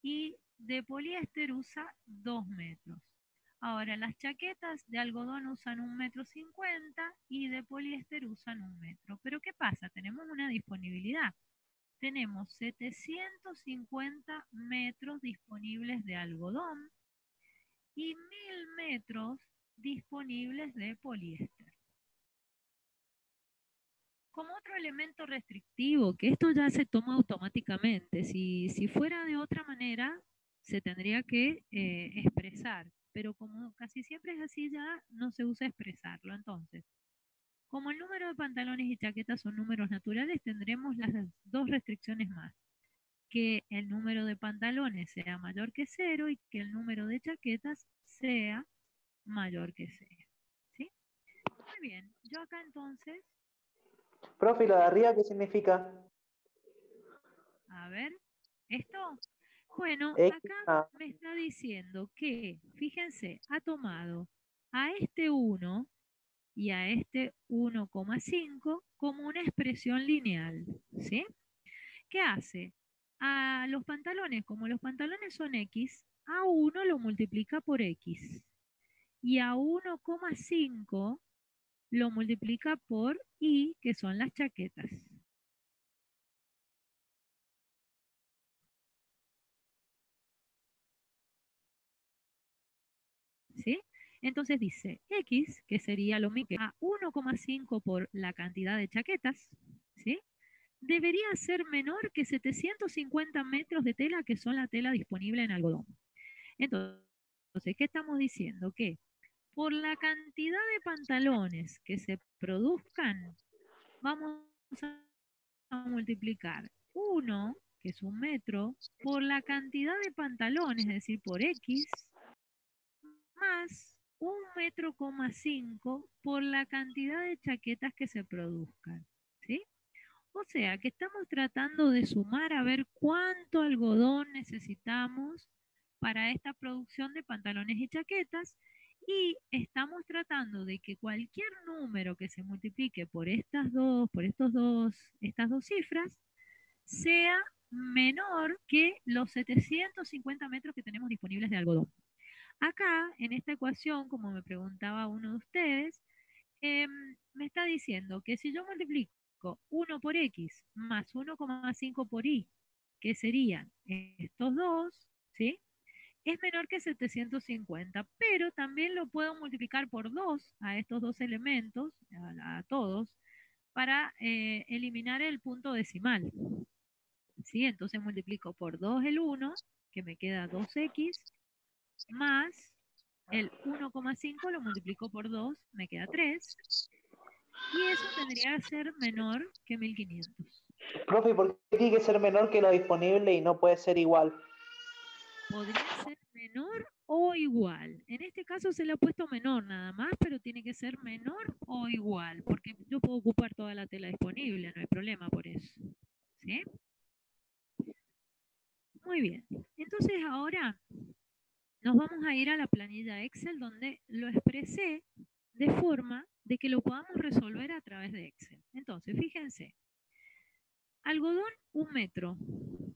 S2: y de poliéster usa 2 metros. Ahora, las chaquetas de algodón usan 1,50 m y de poliéster usan 1 metro. Pero ¿qué pasa? Tenemos una disponibilidad. Tenemos 750 metros disponibles de algodón y 1000 metros disponibles de poliéster. Como otro elemento restrictivo, que esto ya se toma automáticamente, si fuera de otra manera, se tendría que expresar, pero como casi siempre es así, ya no se usa expresarlo. Entonces, como el número de pantalones y chaquetas son números naturales, tendremos las dos restricciones más. Que el número de pantalones sea mayor que 0 y que el número de chaquetas sea mayor que 0. ¿Sí? Muy bien, yo acá entonces...
S5: Profe, ¿y lo de arriba qué significa?
S2: A ver, ¿esto? Bueno,
S5: X,
S2: acá me está diciendo que, fíjense, ha tomado a este 1 y a este 1,5 como una expresión lineal, ¿sí? ¿Qué hace? A los pantalones, como los pantalones son X, a 1 lo multiplica por X y a 1,5 lo multiplica por Y, que son las chaquetas. ¿Sí? Entonces dice X, que sería lo mismo que a 1,5 por la cantidad de chaquetas, ¿sí? Debería ser menor que 750 metros de tela, que son la tela disponible en algodón. Entonces, ¿qué estamos diciendo? Que por la cantidad de pantalones que se produzcan, vamos a multiplicar 1, que es 1 metro, por la cantidad de pantalones, es decir, por X, más 1,5 m por la cantidad de chaquetas que se produzcan, ¿sí? O sea que estamos tratando de sumar a ver cuánto algodón necesitamos para esta producción de pantalones y chaquetas, y estamos tratando de que cualquier número que se multiplique por estas dos cifras sea menor que los 750 metros que tenemos disponibles de algodón. Acá, en esta ecuación, como me preguntaba uno de ustedes, me está diciendo que si yo multiplico 1 por X más 1,5 por Y, que serían estos dos, ¿sí? Es menor que 750, pero también lo puedo multiplicar por 2 a estos dos elementos, a todos, para eliminar el punto decimal. ¿Sí? Entonces multiplico por 2 el 1, que me queda 2X, más el 1,5 lo multiplico por 2, me queda 3. Y eso tendría que ser menor que 1500.
S5: Profe, ¿por qué tiene que ser menor que lo disponible y no puede ser igual?
S2: Podría ser menor o igual. En este caso se le ha puesto menor nada más, pero tiene que ser menor o igual, porque yo puedo ocupar toda la tela disponible, no hay problema por eso. ¿Sí? Muy bien. Entonces ahora nos vamos a ir a la planilla Excel, donde lo expresé de forma de que lo podamos resolver a través de Excel. Entonces, fíjense, algodón 1 metro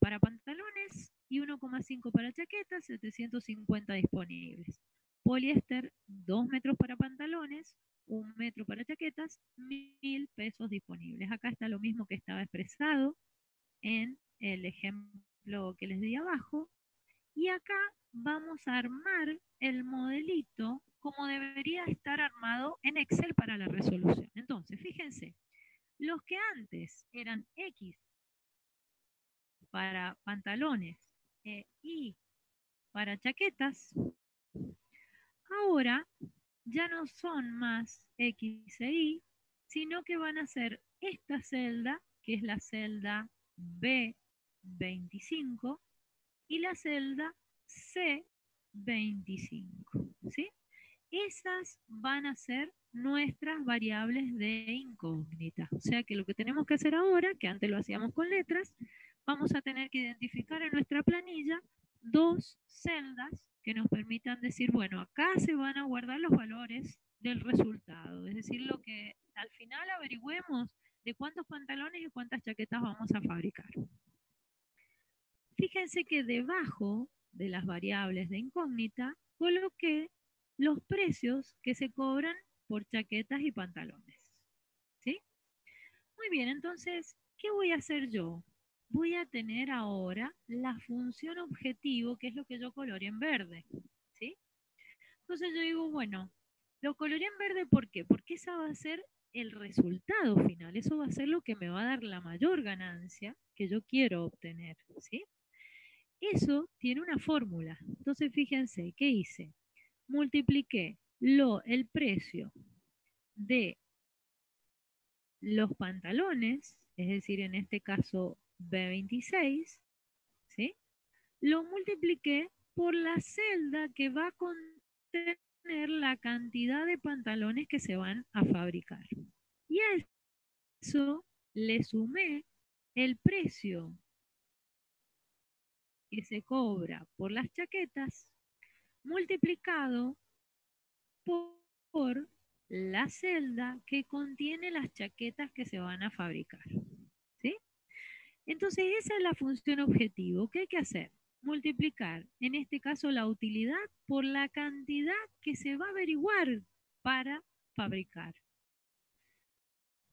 S2: para pantalones y 1,5 para chaquetas, 750 disponibles. Poliéster 2 metros para pantalones, 1 metro para chaquetas, 1000 pesos disponibles. Acá está lo mismo que estaba expresado en el ejemplo que les di abajo. Y acá vamos a armar el modelito como debería estar armado en Excel para la resolución. Entonces, fíjense, los que antes eran X para pantalones y para chaquetas, ahora ya no son más X e Y, sino que van a ser esta celda, que es la celda B25, y la celda C25, ¿sí? Esas van a ser nuestras variables de incógnita. O sea que lo que tenemos que hacer ahora, que antes lo hacíamos con letras, vamos a tener que identificar en nuestra planilla dos celdas que nos permitan decir, bueno, acá se van a guardar los valores del resultado. Es decir, lo que al final averigüemos de cuántos pantalones y cuántas chaquetas vamos a fabricar. Fíjense que debajo de las variables de incógnita coloqué los precios que se cobran por chaquetas y pantalones. ¿Sí? Muy bien, entonces, ¿qué voy a hacer yo? Voy a tener ahora la función objetivo, que es lo que yo coloreé en verde. ¿Sí? Entonces yo digo, bueno, lo coloreé en verde, ¿por qué? Porque esa va a ser el resultado final. Eso va a ser lo que me va a dar la mayor ganancia que yo quiero obtener. ¿Sí? Eso tiene una fórmula. Entonces, fíjense, ¿qué hice? Multipliqué el precio de los pantalones, es decir, en este caso B26, ¿sí? Lo multipliqué por la celda que va a contener la cantidad de pantalones que se van a fabricar. Y a eso le sumé el precio que se cobra por las chaquetas multiplicado por la celda que contiene las chaquetas que se van a fabricar. ¿Sí? Entonces esa es la función objetivo. ¿Qué hay que hacer? Multiplicar, en este caso, la utilidad por la cantidad que se va a averiguar para fabricar.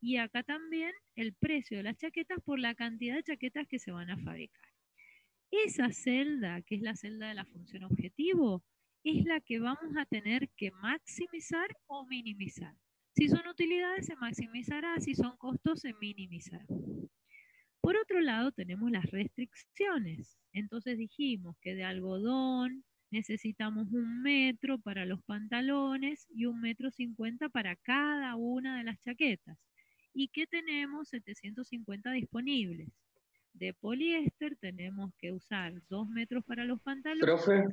S2: Y acá también el precio de las chaquetas por la cantidad de chaquetas que se van a fabricar. Esa celda, que es la celda de la función objetivo, es la que vamos a tener que maximizar o minimizar. Si son utilidades, se maximizará. Si son costos, se minimizará. Por otro lado, tenemos las restricciones. Entonces dijimos que de algodón necesitamos 1 metro para los pantalones y 1,50 m para cada una de las chaquetas. Y que tenemos 750 disponibles. De poliéster tenemos que usar 2 metros para los pantalones.
S6: Profe,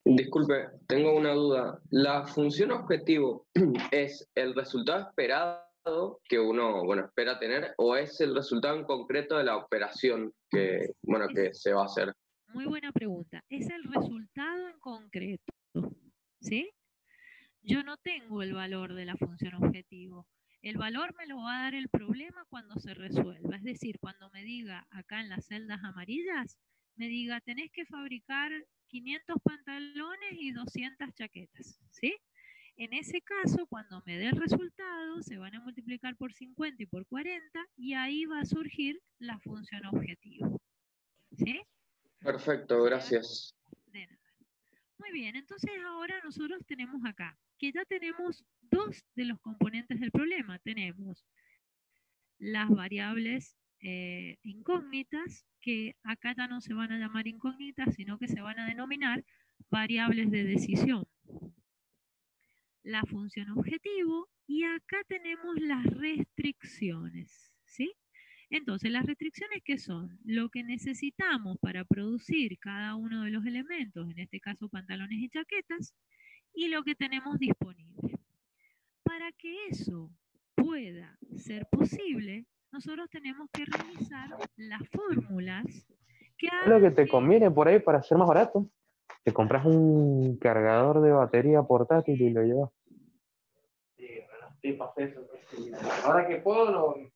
S6: disculpe, tengo una duda. ¿La función objetivo es el resultado esperado que uno, espera tener, o es el resultado en concreto de la operación que se va a hacer?
S2: Muy buena pregunta. Es el resultado en concreto, ¿sí? Yo no tengo el valor de la función objetivo. El valor me lo va a dar el problema cuando se resuelva. Es decir, cuando me diga acá en las celdas amarillas, me diga, tenés que fabricar 500 pantalones y 200 chaquetas, ¿sí? En ese caso, cuando me dé el resultado, se van a multiplicar por 50 y por 40 y ahí va a surgir la función objetivo. ¿Sí?
S6: Perfecto, gracias.
S2: De nada. Muy bien, entonces ahora nosotros tenemos acá que ya tenemos dos de los componentes del problema. Tenemos las variables incógnitas, que acá ya no se van a llamar incógnitas, sino que se van a denominar variables de decisión. La función objetivo, y acá tenemos las restricciones, ¿sí? Entonces, las restricciones, ¿qué son? Lo que necesitamos para producir cada uno de los elementos, en este caso pantalones y chaquetas, y lo que tenemos disponible. Para que eso pueda ser posible, nosotros tenemos que realizar las fórmulas que
S7: Lo que te conviene por ahí para ser más barato. Te compras un cargador de batería portátil y lo llevas. Sí, bueno, sí, pasé eso. Ahora que puedo, lo...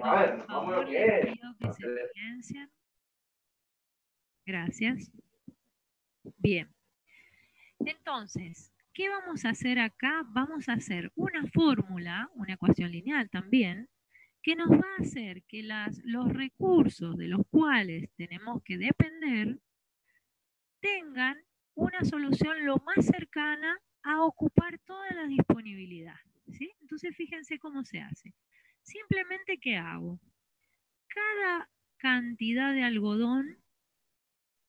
S7: A ver, vamos a ver qué es.
S2: Pido que se silencien. Gracias. Bien. Entonces, ¿qué vamos a hacer acá? Vamos a hacer una fórmula, una ecuación lineal también, que nos va a hacer que los recursos de los cuales tenemos que depender tengan una solución lo más cercana a ocupar toda la disponibilidad, ¿sí? Entonces, fíjense cómo se hace. Simplemente, ¿qué hago? Cada cantidad de algodón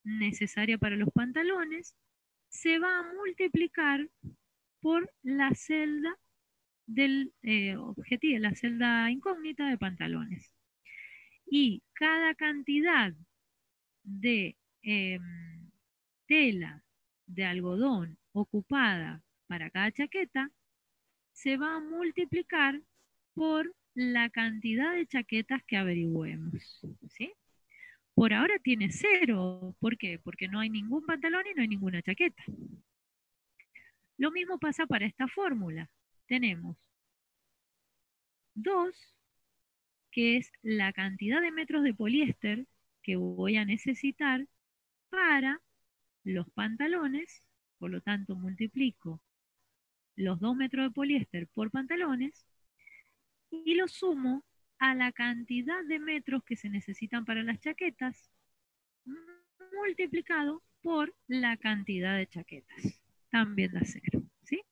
S2: necesaria para los pantalones se va a multiplicar por la celda del objetivo, la celda incógnita de pantalones. Y cada cantidad de tela de algodón ocupada para cada chaqueta se va a multiplicar por la cantidad de chaquetas que averigüemos, ¿sí? Por ahora tiene 0. ¿Por qué? Porque no hay ningún pantalón y no hay ninguna chaqueta. Lo mismo pasa para esta fórmula. Tenemos 2, que es la cantidad de metros de poliéster que voy a necesitar para los pantalones, por lo tanto multiplico los 2 metros de poliéster por pantalones y lo sumo a la cantidad de metros que se necesitan para las chaquetas multiplicado por la cantidad de chaquetas, también da 0, ¿sí?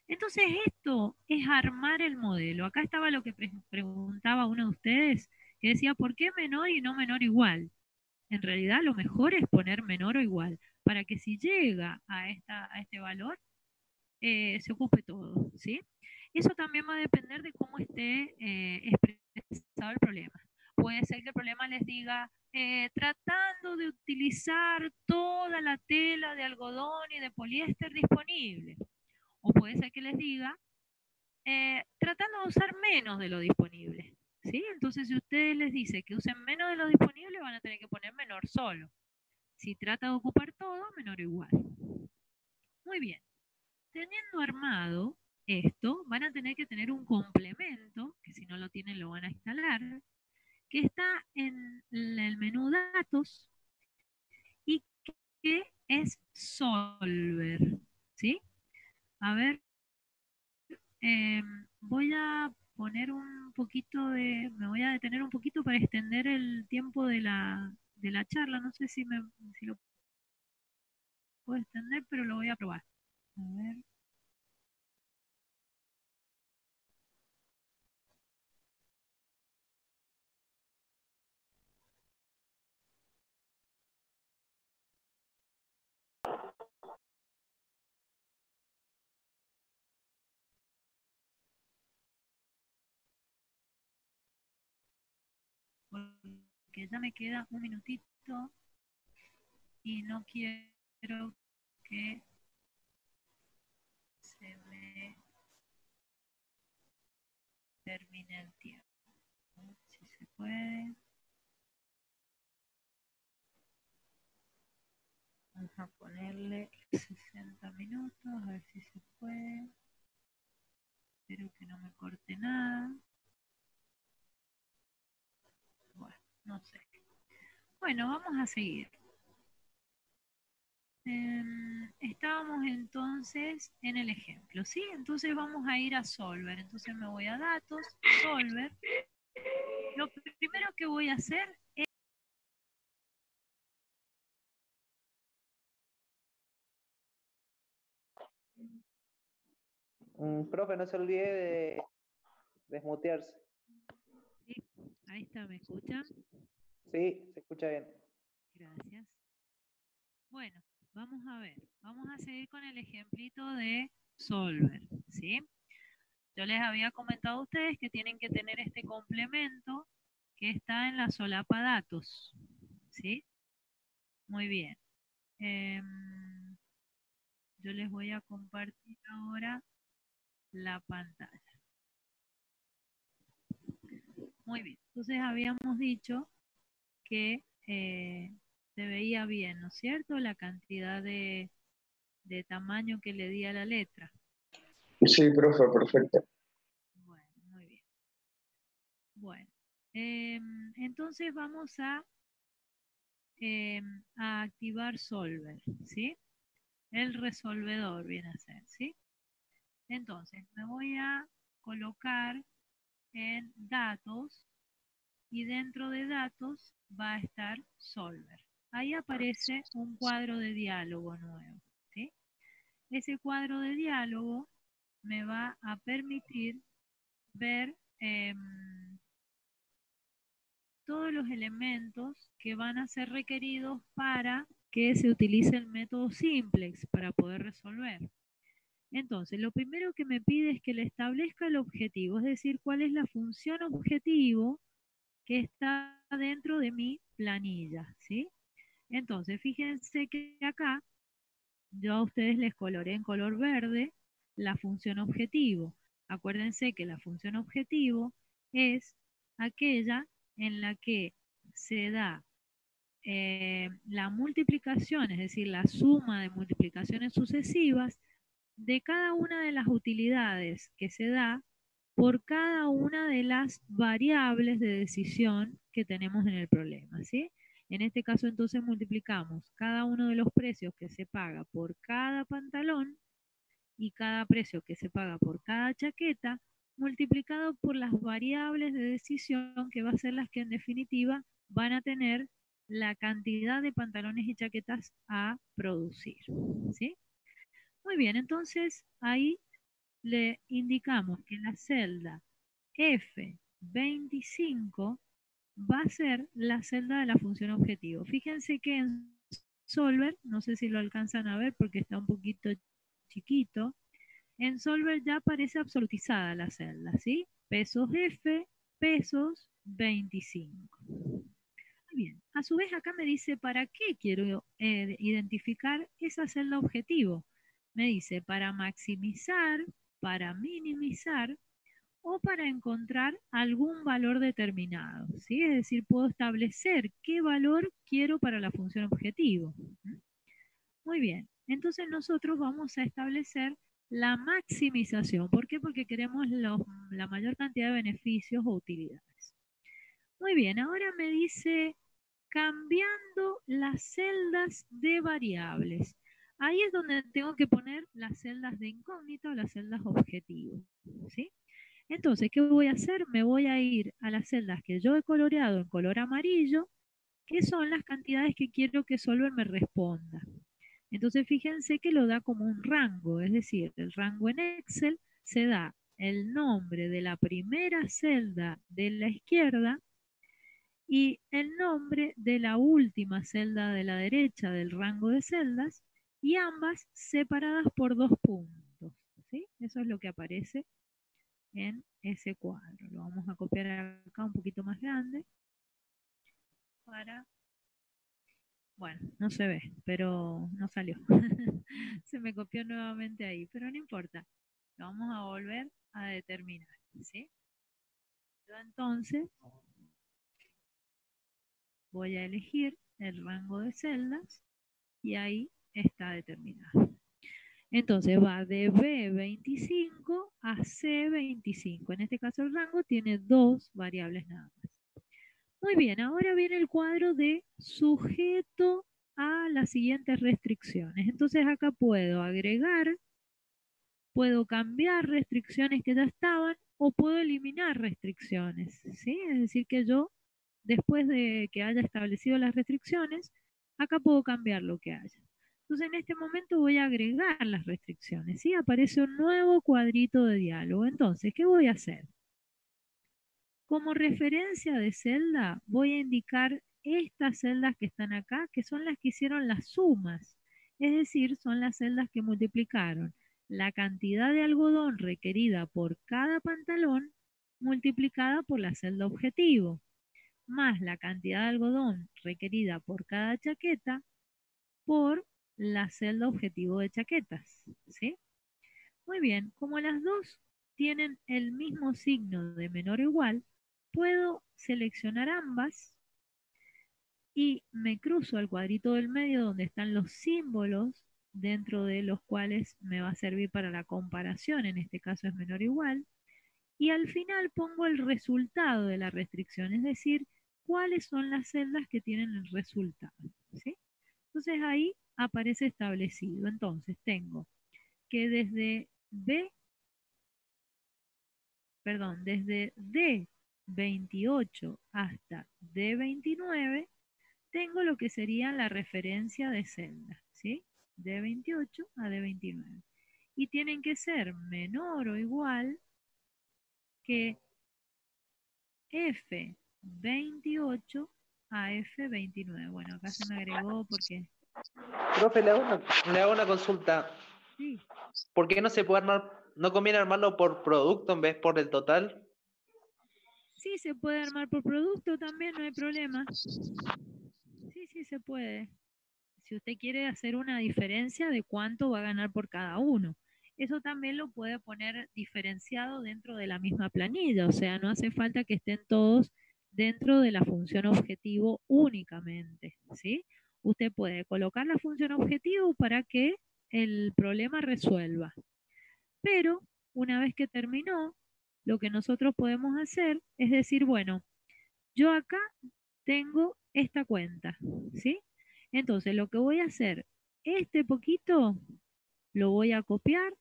S2: Entonces esto es armar el modelo. Acá estaba lo que preguntaba uno de ustedes, que decía, ¿por qué menor y no menor igual? En realidad lo mejor es poner menor o igual, para que si llega a este valor, se ocupe todo, ¿sí? Eso también va a depender de cómo esté expresado el problema. Puede ser que el problema les diga, tratando de utilizar toda la tela de algodón y de poliéster disponible. O puede ser que les diga, tratando de usar menos de lo disponible, ¿sí? Entonces, si ustedes les dice que usen menos de lo disponible, van a tener que poner menor solo. Si trata de ocupar todo, menor o igual. Muy bien. Teniendo armado esto, van a tener que tener un complemento, que si no lo tienen lo van a instalar, que está en el menú datos y que es solver, ¿sí? A ver, voy a poner un poquito me voy a detener un poquito para extender el tiempo de la charla, no sé si lo puedo extender, pero lo voy a probar. A ver. Porque ya me queda un minutito y no quiero que se me termine el tiempo. Si se puede. Vamos a ponerle 60 minutos, a ver si se puede. Espero que no me corte nada. Bueno, no sé. Bueno, vamos a seguir. Estábamos entonces en el ejemplo, ¿sí? Entonces vamos a ir a Solver. Entonces me voy a Datos, Solver. Lo primero que voy a hacer es...
S5: Profe, no se olvide de desmutearse.
S2: Sí, ahí está, ¿me escuchan?
S5: Sí, se escucha bien.
S2: Gracias. Bueno, vamos a ver. Vamos a seguir con el ejemplito de Solver, ¿sí? Yo les había comentado a ustedes que tienen que tener este complemento que está en la solapa datos, ¿sí? Muy bien. Yo les voy a compartir ahora la pantalla. Muy bien. Entonces habíamos dicho que se veía bien, ¿no es cierto? La cantidad de tamaño que le di a la letra.
S6: Sí, profe, perfecto.
S2: Bueno, muy bien. Bueno, entonces vamos a activar Solver, ¿sí? El resolvedor viene a ser, ¿sí? Entonces, me voy a colocar en datos y dentro de datos va a estar Solver. Ahí aparece un cuadro de diálogo nuevo, ¿sí? Ese cuadro de diálogo me va a permitir ver todos los elementos que van a ser requeridos para que se utilice el método simplex para poder resolver. Entonces, lo primero que me pide es que le establezca el objetivo, es decir, cuál es la función objetivo que está dentro de mi planilla, ¿sí? Entonces, fíjense que acá yo a ustedes les coloré en color verde la función objetivo. Acuérdense que la función objetivo es aquella en la que se da la multiplicación, es decir, la suma de multiplicaciones sucesivas de cada una de las utilidades que se da por cada una de las variables de decisión que tenemos en el problema, ¿sí? En este caso, entonces, multiplicamos cada uno de los precios que se paga por cada pantalón y cada precio que se paga por cada chaqueta, multiplicado por las variables de decisión que va a ser las que en definitiva van a tener la cantidad de pantalones y chaquetas a producir, ¿sí? Muy bien, entonces ahí le indicamos que la celda F25 va a ser la celda de la función objetivo. Fíjense que en Solver, no sé si lo alcanzan a ver porque está un poquito chiquito, en Solver ya aparece absolutizada la celda, ¿sí? Pesos F, pesos 25. Muy bien, a su vez acá me dice para qué quiero identificar esa celda objetivo. Me dice para maximizar, para minimizar o para encontrar algún valor determinado, ¿sí? Es decir, puedo establecer qué valor quiero para la función objetivo. Muy bien, entonces nosotros vamos a establecer la maximización. ¿Por qué? Porque queremos la mayor cantidad de beneficios o utilidades. Muy bien, ahora me dice cambiando las celdas de variables. Ahí es donde tengo que poner las celdas de incógnita o las celdas objetivo, ¿sí? Entonces, ¿qué voy a hacer? Me voy a ir a las celdas que yo he coloreado en color amarillo, que son las cantidades que quiero que Solver me responda. Entonces, fíjense que lo da como un rango, es decir, el rango en Excel se da el nombre de la primera celda de la izquierda y el nombre de la última celda de la derecha del rango de celdas y ambas separadas por 2 puntos, ¿sí? Eso es lo que aparece en ese cuadro. Lo vamos a copiar acá un poquito más grande para... Bueno, no se ve, pero no salió. Se me copió nuevamente ahí, pero no importa. Lo vamos a volver a determinar, ¿sí? Yo entonces voy a elegir el rango de celdas y ahí está determinado. Entonces va de B25 a C25. En este caso el rango tiene 2 variables nada más. Muy bien, ahora viene el cuadro de sujeto a las siguientes restricciones. Entonces acá puedo agregar, puedo cambiar restricciones que ya estaban o puedo eliminar restricciones, ¿sí? Es decir que yo, después de que haya establecido las restricciones, acá puedo cambiar lo que haya. Entonces en este momento voy a agregar las restricciones, ¿sí? Aparece un nuevo cuadrito de diálogo. Entonces, ¿qué voy a hacer? Como referencia de celda voy a indicar estas celdas que están acá, que son las que hicieron las sumas. Es decir, son las celdas que multiplicaron la cantidad de algodón requerida por cada pantalón multiplicada por la celda objetivo, más la cantidad de algodón requerida por cada chaqueta por la celda objetivo de chaquetas, ¿sí? Muy bien, como las dos tienen el mismo signo de menor o igual, puedo seleccionar ambas y me cruzo al cuadrito del medio donde están los símbolos dentro de los cuales me va a servir para la comparación, en este caso es menor o igual, y al final pongo el resultado de la restricción, es decir, cuáles son las celdas que tienen el resultado, ¿sí? Entonces ahí aparece establecido. Entonces tengo que desde desde D28 hasta D29 tengo lo que sería la referencia de celda, ¿sí? D28 a D29. Y tienen que ser menor o igual que F28 a F29. Bueno, acá se me agregó porque...
S5: Profe, le hago una consulta.
S2: Sí.
S5: ¿Por qué no se puede armar, no conviene armarlo por producto en vez por el total?
S2: Sí, se puede armar por producto también, no hay problema. Sí, Sí, sí se puede. Si usted quiere hacer una diferencia de cuánto va a ganar por cada uno. Eso también lo puede poner diferenciado dentro de la misma planilla, o sea, no hace falta que estén todos dentro de la función objetivo únicamente, ¿sí? Usted puede colocar la función objetivo para que el problema resuelva. Pero una vez que terminó, lo que nosotros podemos hacer es decir, bueno, yo acá tengo esta cuenta, ¿sí? Entonces, lo que voy a hacer, este poquito lo voy a copiar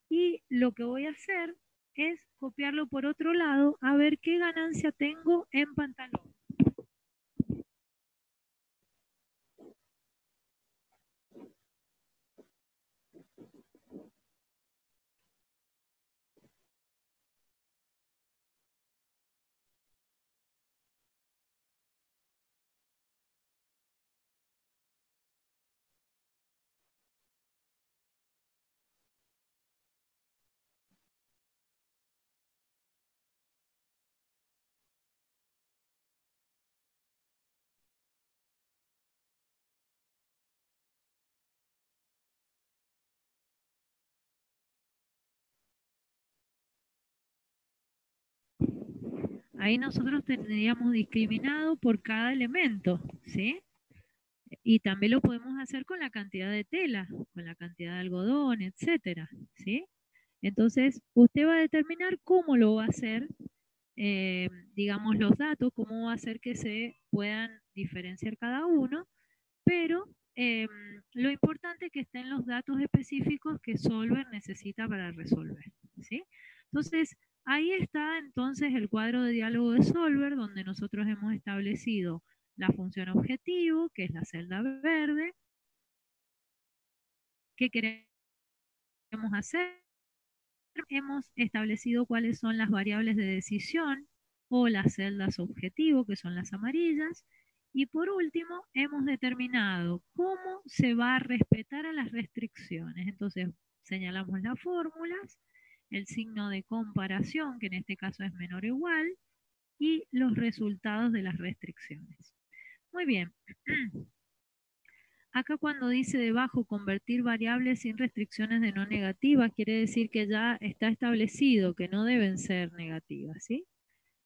S2: y lo que voy a hacer es copiarlo por otro lado a ver qué ganancia tengo en pantalón. Ahí nosotros tendríamos discriminado por cada elemento, ¿sí? Y también lo podemos hacer con la cantidad de tela, con la cantidad de algodón, etcétera, ¿sí? Entonces, usted va a determinar cómo lo va a hacer, digamos, los datos, cómo va a hacer que se puedan diferenciar cada uno, pero lo importante es que estén los datos específicos que Solver necesita para resolver, ¿sí? Entonces, ahí está entonces el cuadro de diálogo de Solver, donde nosotros hemos establecido la función objetivo, que es la celda verde. ¿Qué queremos hacer? Hemos establecido cuáles son las variables de decisión o las celdas objetivo, que son las amarillas. Y por último, hemos determinado cómo se va a respetar a las restricciones. Entonces, señalamos las fórmulas, el signo de comparación, que en este caso es menor o igual, y los resultados de las restricciones. Muy bien. Acá cuando dice debajo convertir variables sin restricciones de no negativas, quiere decir que ya está establecido que no deben ser negativas, ¿sí?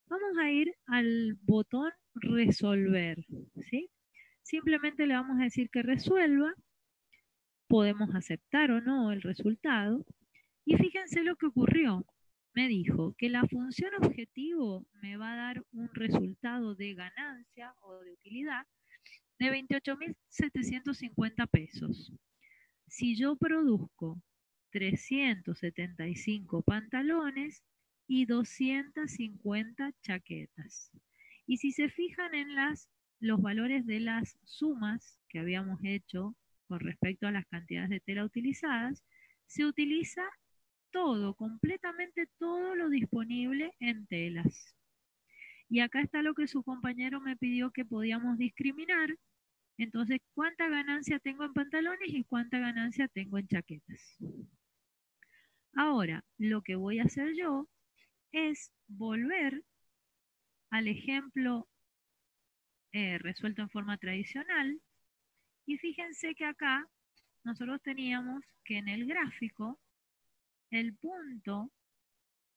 S2: Vamos a ir al botón resolver, ¿sí? Simplemente le vamos a decir que resuelva, podemos aceptar o no el resultado, y fíjense lo que ocurrió. Me dijo que la función objetivo me va a dar un resultado de ganancia o de utilidad de 28.750 pesos. Si yo produzco 375 pantalones y 250 chaquetas. Y si se fijan en los valores de las sumas que habíamos hecho con respecto a las cantidades de tela utilizadas, se utiliza todo, completamente todo lo disponible en telas. Y acá está lo que su compañero me pidió que podíamos discriminar. Entonces, ¿cuánta ganancia tengo en pantalones y cuánta ganancia tengo en chaquetas? Ahora, lo que voy a hacer yo es volver al ejemplo resuelto en forma tradicional. Y fíjense que acá nosotros teníamos que en el gráfico el punto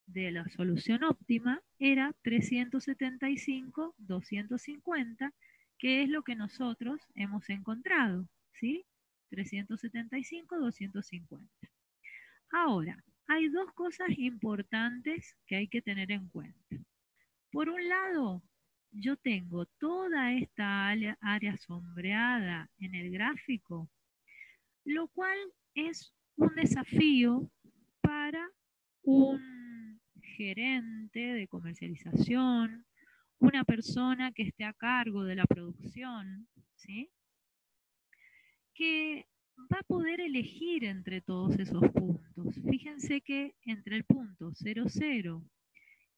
S2: de la solución óptima era 375, 250, que es lo que nosotros hemos encontrado, ¿sí? 375, 250. Ahora, hay dos cosas importantes que hay que tener en cuenta. Por un lado, yo tengo toda esta área sombreada en el gráfico, lo cual es un desafío para un gerente de comercialización, una persona que esté a cargo de la producción, ¿sí? Que va a poder elegir entre todos esos puntos. Fíjense que entre el punto 00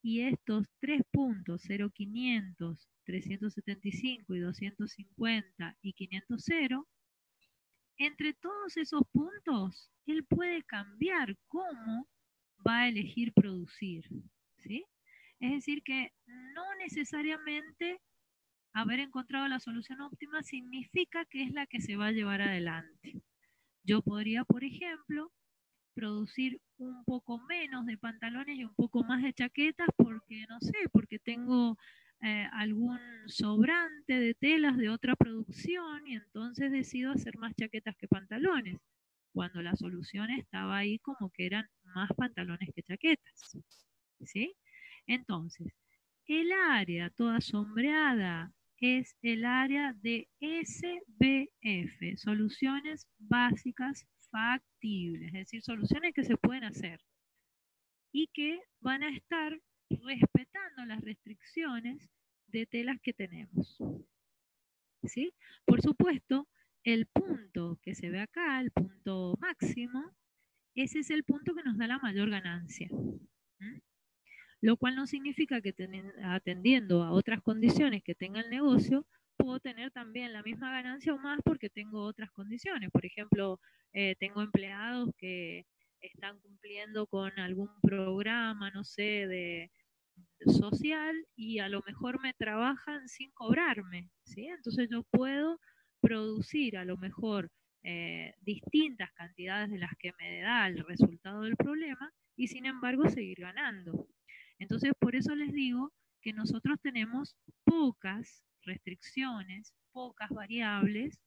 S2: y estos tres puntos, 0500, 375 y 250 y 500, entre todos esos puntos, él puede cambiar cómo va a elegir producir, ¿sí? Es decir, que no necesariamente haber encontrado la solución óptima significa que es la que se va a llevar adelante. Yo podría, por ejemplo, producir un poco menos de pantalones y un poco más de chaquetas porque, no sé, porque tengo algún sobrante de telas de otra producción y entonces decido hacer más chaquetas que pantalones, cuando la solución estaba ahí como que eran más pantalones que chaquetas, ¿sí? Entonces, el área toda sombreada es el área de SBF, soluciones básicas factibles, es decir, soluciones que se pueden hacer y que van a estar respetando las restricciones de telas que tenemos. ¿Sí? Por supuesto, el punto que se ve acá, el punto máximo, ese es el punto que nos da la mayor ganancia. ¿Mm? Lo cual no significa que atendiendo a otras condiciones que tenga el negocio, puedo tener también la misma ganancia o más porque tengo otras condiciones. Por ejemplo, tengo empleados que están cumpliendo con algún programa, no sé, de social y a lo mejor me trabajan sin cobrarme, ¿sí? Entonces yo puedo producir a lo mejor distintas cantidades de las que me da el resultado del problema y sin embargo seguir ganando. Entonces por eso les digo que nosotros tenemos pocas restricciones, pocas variables,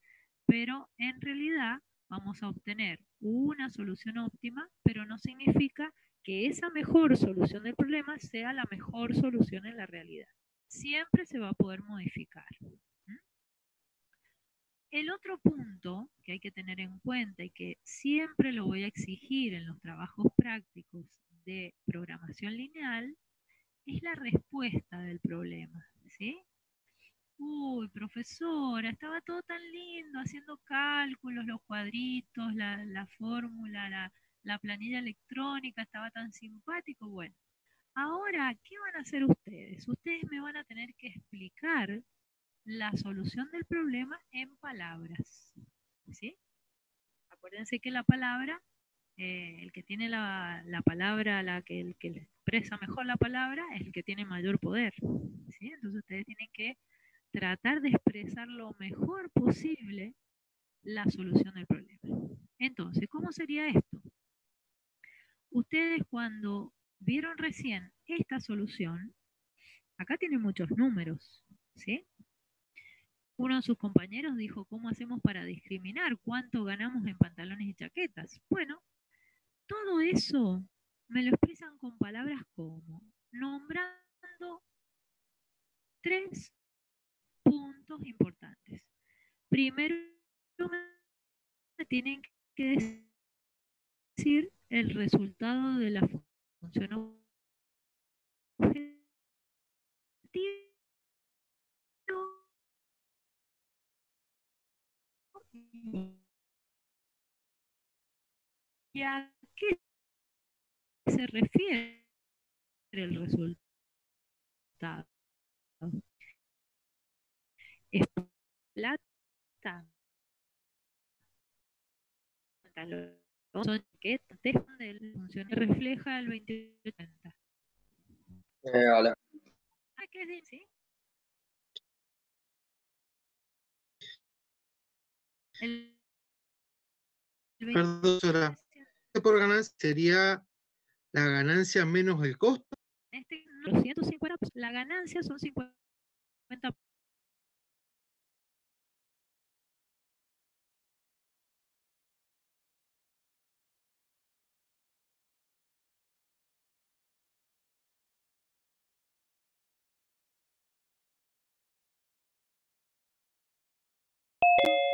S2: pero en realidad vamos a obtener una solución óptima, pero no significa que esa mejor solución del problema sea la mejor solución en la realidad. Siempre se va a poder modificar. ¿Mm? El otro punto que hay que tener en cuenta y que siempre lo voy a exigir en los trabajos prácticos de programación lineal es la respuesta del problema, ¿sí? Uy, profesora, estaba todo tan lindo haciendo cálculos, los cuadritos, la fórmula, la planilla electrónica, estaba tan simpático. Bueno, ahora, ¿qué van a hacer ustedes? Ustedes me van a tener que explicar la solución del problema en palabras, ¿sí? Acuérdense que la palabra, el que tiene la palabra, el que expresa mejor la palabra, es el que tiene mayor poder, ¿sí? Entonces ustedes tienen que tratar de expresar lo mejor posible la solución del problema. Entonces, ¿cómo sería esto? Ustedes cuando vieron recién esta solución, acá tiene muchos números, ¿sí? Uno de sus compañeros dijo, ¿cómo hacemos para discriminar cuánto ganamos en pantalones y chaquetas? Bueno, todo eso me lo expresan con palabras como nombrando 3 puntos importantes. Primero, me tienen que decir el resultado de la función objetivo y a qué se refiere el resultado. ¿Es plata? Son chaquetas, donde la función refleja el 2880.
S6: Hola.
S2: ¿Qué es decir? ¿Sí?
S1: Perdón, señora. Por ganancia sería la ganancia menos el costo.
S2: Los 150, la ganancia son 50.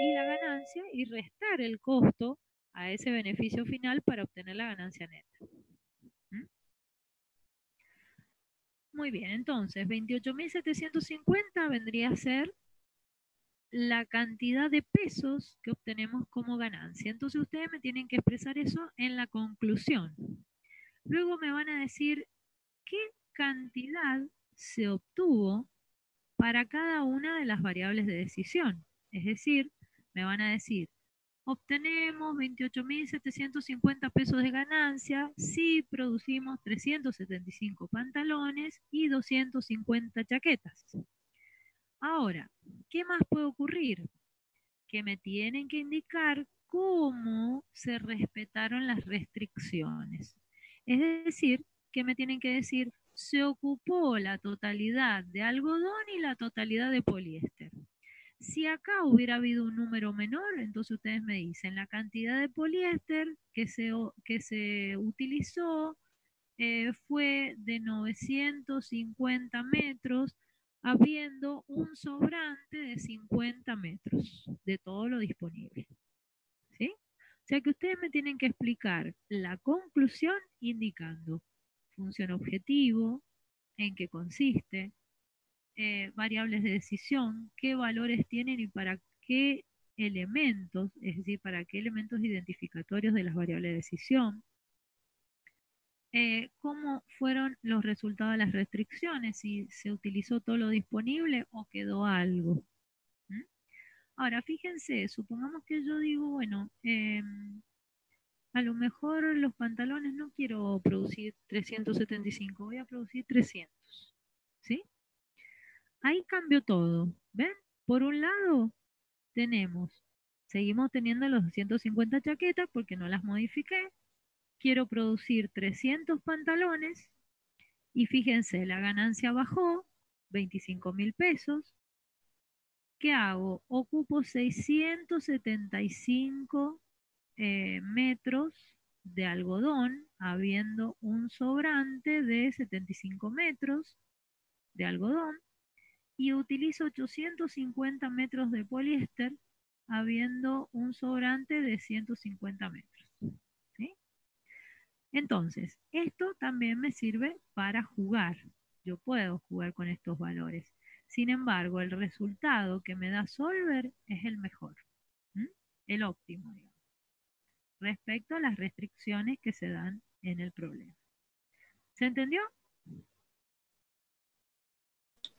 S2: Y la ganancia y restar el costo a ese beneficio final para obtener la ganancia neta. ¿Mm? Muy bien, entonces 28.750 vendría a ser la cantidad de pesos que obtenemos como ganancia. Entonces ustedes me tienen que expresar eso en la conclusión. Luego me van a decir qué cantidad se obtuvo para cada una de las variables de decisión. Es decir, me van a decir, obtenemos 28.750 pesos de ganancia si producimos 375 pantalones y 250 chaquetas. Ahora, ¿qué más puede ocurrir? Que me tienen que indicar cómo se respetaron las restricciones. Es decir, que me tienen que decir, se ocupó la totalidad de algodón y la totalidad de poliéster. Si acá hubiera habido un número menor, entonces ustedes me dicen la cantidad de poliéster que se utilizó fue de 950 metros, habiendo un sobrante de 50 metros de todo lo disponible. ¿Sí? O sea que ustedes me tienen que explicar la conclusión indicando función objetivo, en qué consiste, variables de decisión, qué valores tienen y para qué elementos, es decir, para qué elementos identificatorios de las variables de decisión, cómo fueron los resultados de las restricciones, si se utilizó todo lo disponible o quedó algo. ¿Mm? Ahora, fíjense, supongamos que yo digo, bueno, a lo mejor los pantalones no quiero producir 375, voy a producir 300. ¿Sí? Ahí cambió todo. ¿Ven? Por un lado, seguimos teniendo los 250 chaquetas porque no las modifiqué. Quiero producir 300 pantalones y fíjense, la ganancia bajó 25.000 pesos. ¿Qué hago? Ocupo 675 metros de algodón, habiendo un sobrante de 75 metros de algodón, y utilizo 850 metros de poliéster, habiendo un sobrante de 150 metros. ¿Sí? Entonces, esto también me sirve para jugar. Yo puedo jugar con estos valores. Sin embargo, el resultado que me da Solver es el mejor, el óptimo, digamos, respecto a las restricciones que se dan en el problema. ¿Se entendió?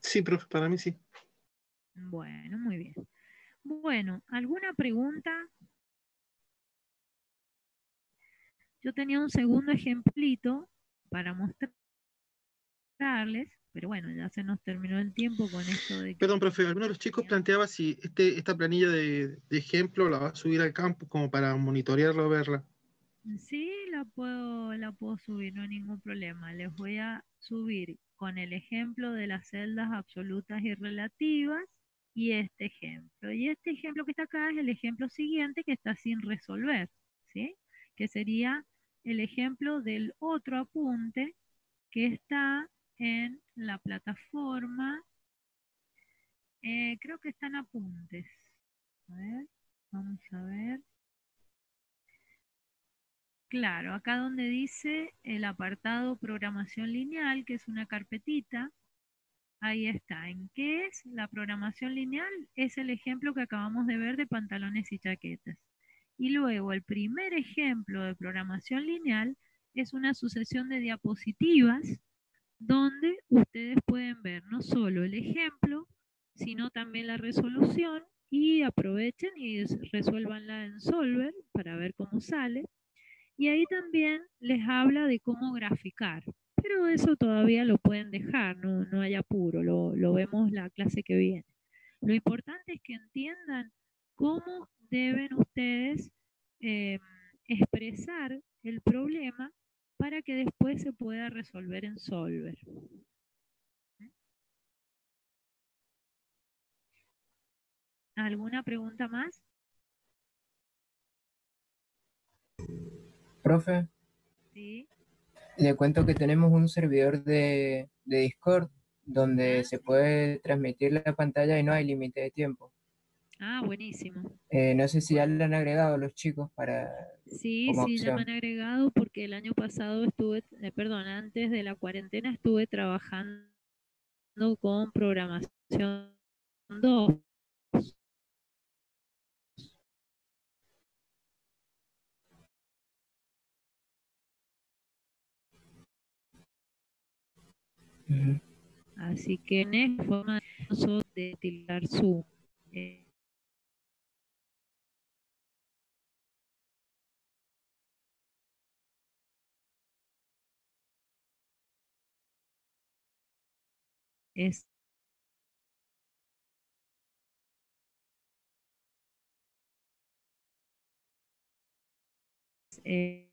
S1: Sí, profe, para mí sí.
S2: Bueno, muy bien. Bueno, ¿alguna pregunta? Yo tenía un segundo ejemplito para mostrarles, pero bueno, ya se nos terminó el tiempo con esto de que...
S1: Perdón, profe, alguno de los chicos planteaba si esta planilla de ejemplo la va a subir al campo como para monitorearla o verla.
S2: Sí, la puedo subir, no hay ningún problema. Les voy a subir con el ejemplo de las celdas absolutas y relativas y este ejemplo. Y este ejemplo que está acá es el ejemplo siguiente que está sin resolver, ¿sí? Que sería el ejemplo del otro apunte que está en la plataforma. Creo que están apuntes. A ver, vamos a ver. Claro, acá donde dice el apartado programación lineal, que es una carpetita, ahí está. ¿En qué es la programación lineal? Es el ejemplo que acabamos de ver de pantalones y chaquetas. Y luego el primer ejemplo de programación lineal es una sucesión de diapositivas donde ustedes pueden ver no solo el ejemplo, sino también la resolución y aprovechen y resuélvanla en Solver para ver cómo sale. Y ahí también les habla de cómo graficar, pero eso todavía lo pueden dejar, no hay apuro, lo vemos la clase que viene. Lo importante es que entiendan cómo deben ustedes expresar el problema para que después se pueda resolver en Solver. ¿Alguna pregunta más?
S8: Profe,
S2: Sí.
S8: le cuento que tenemos un servidor de Discord donde se puede transmitir la pantalla y no hay límite de tiempo.
S2: Ah, buenísimo.
S8: No sé si ya le han agregado los chicos
S2: Sí,
S8: como
S2: sí, ya me
S8: opción.
S2: han agregado porque el año pasado perdón, antes de la cuarentena estuve trabajando con programación 2.
S8: Ujú.
S2: Así que en esta forma de utilizar Zoom. Es eh,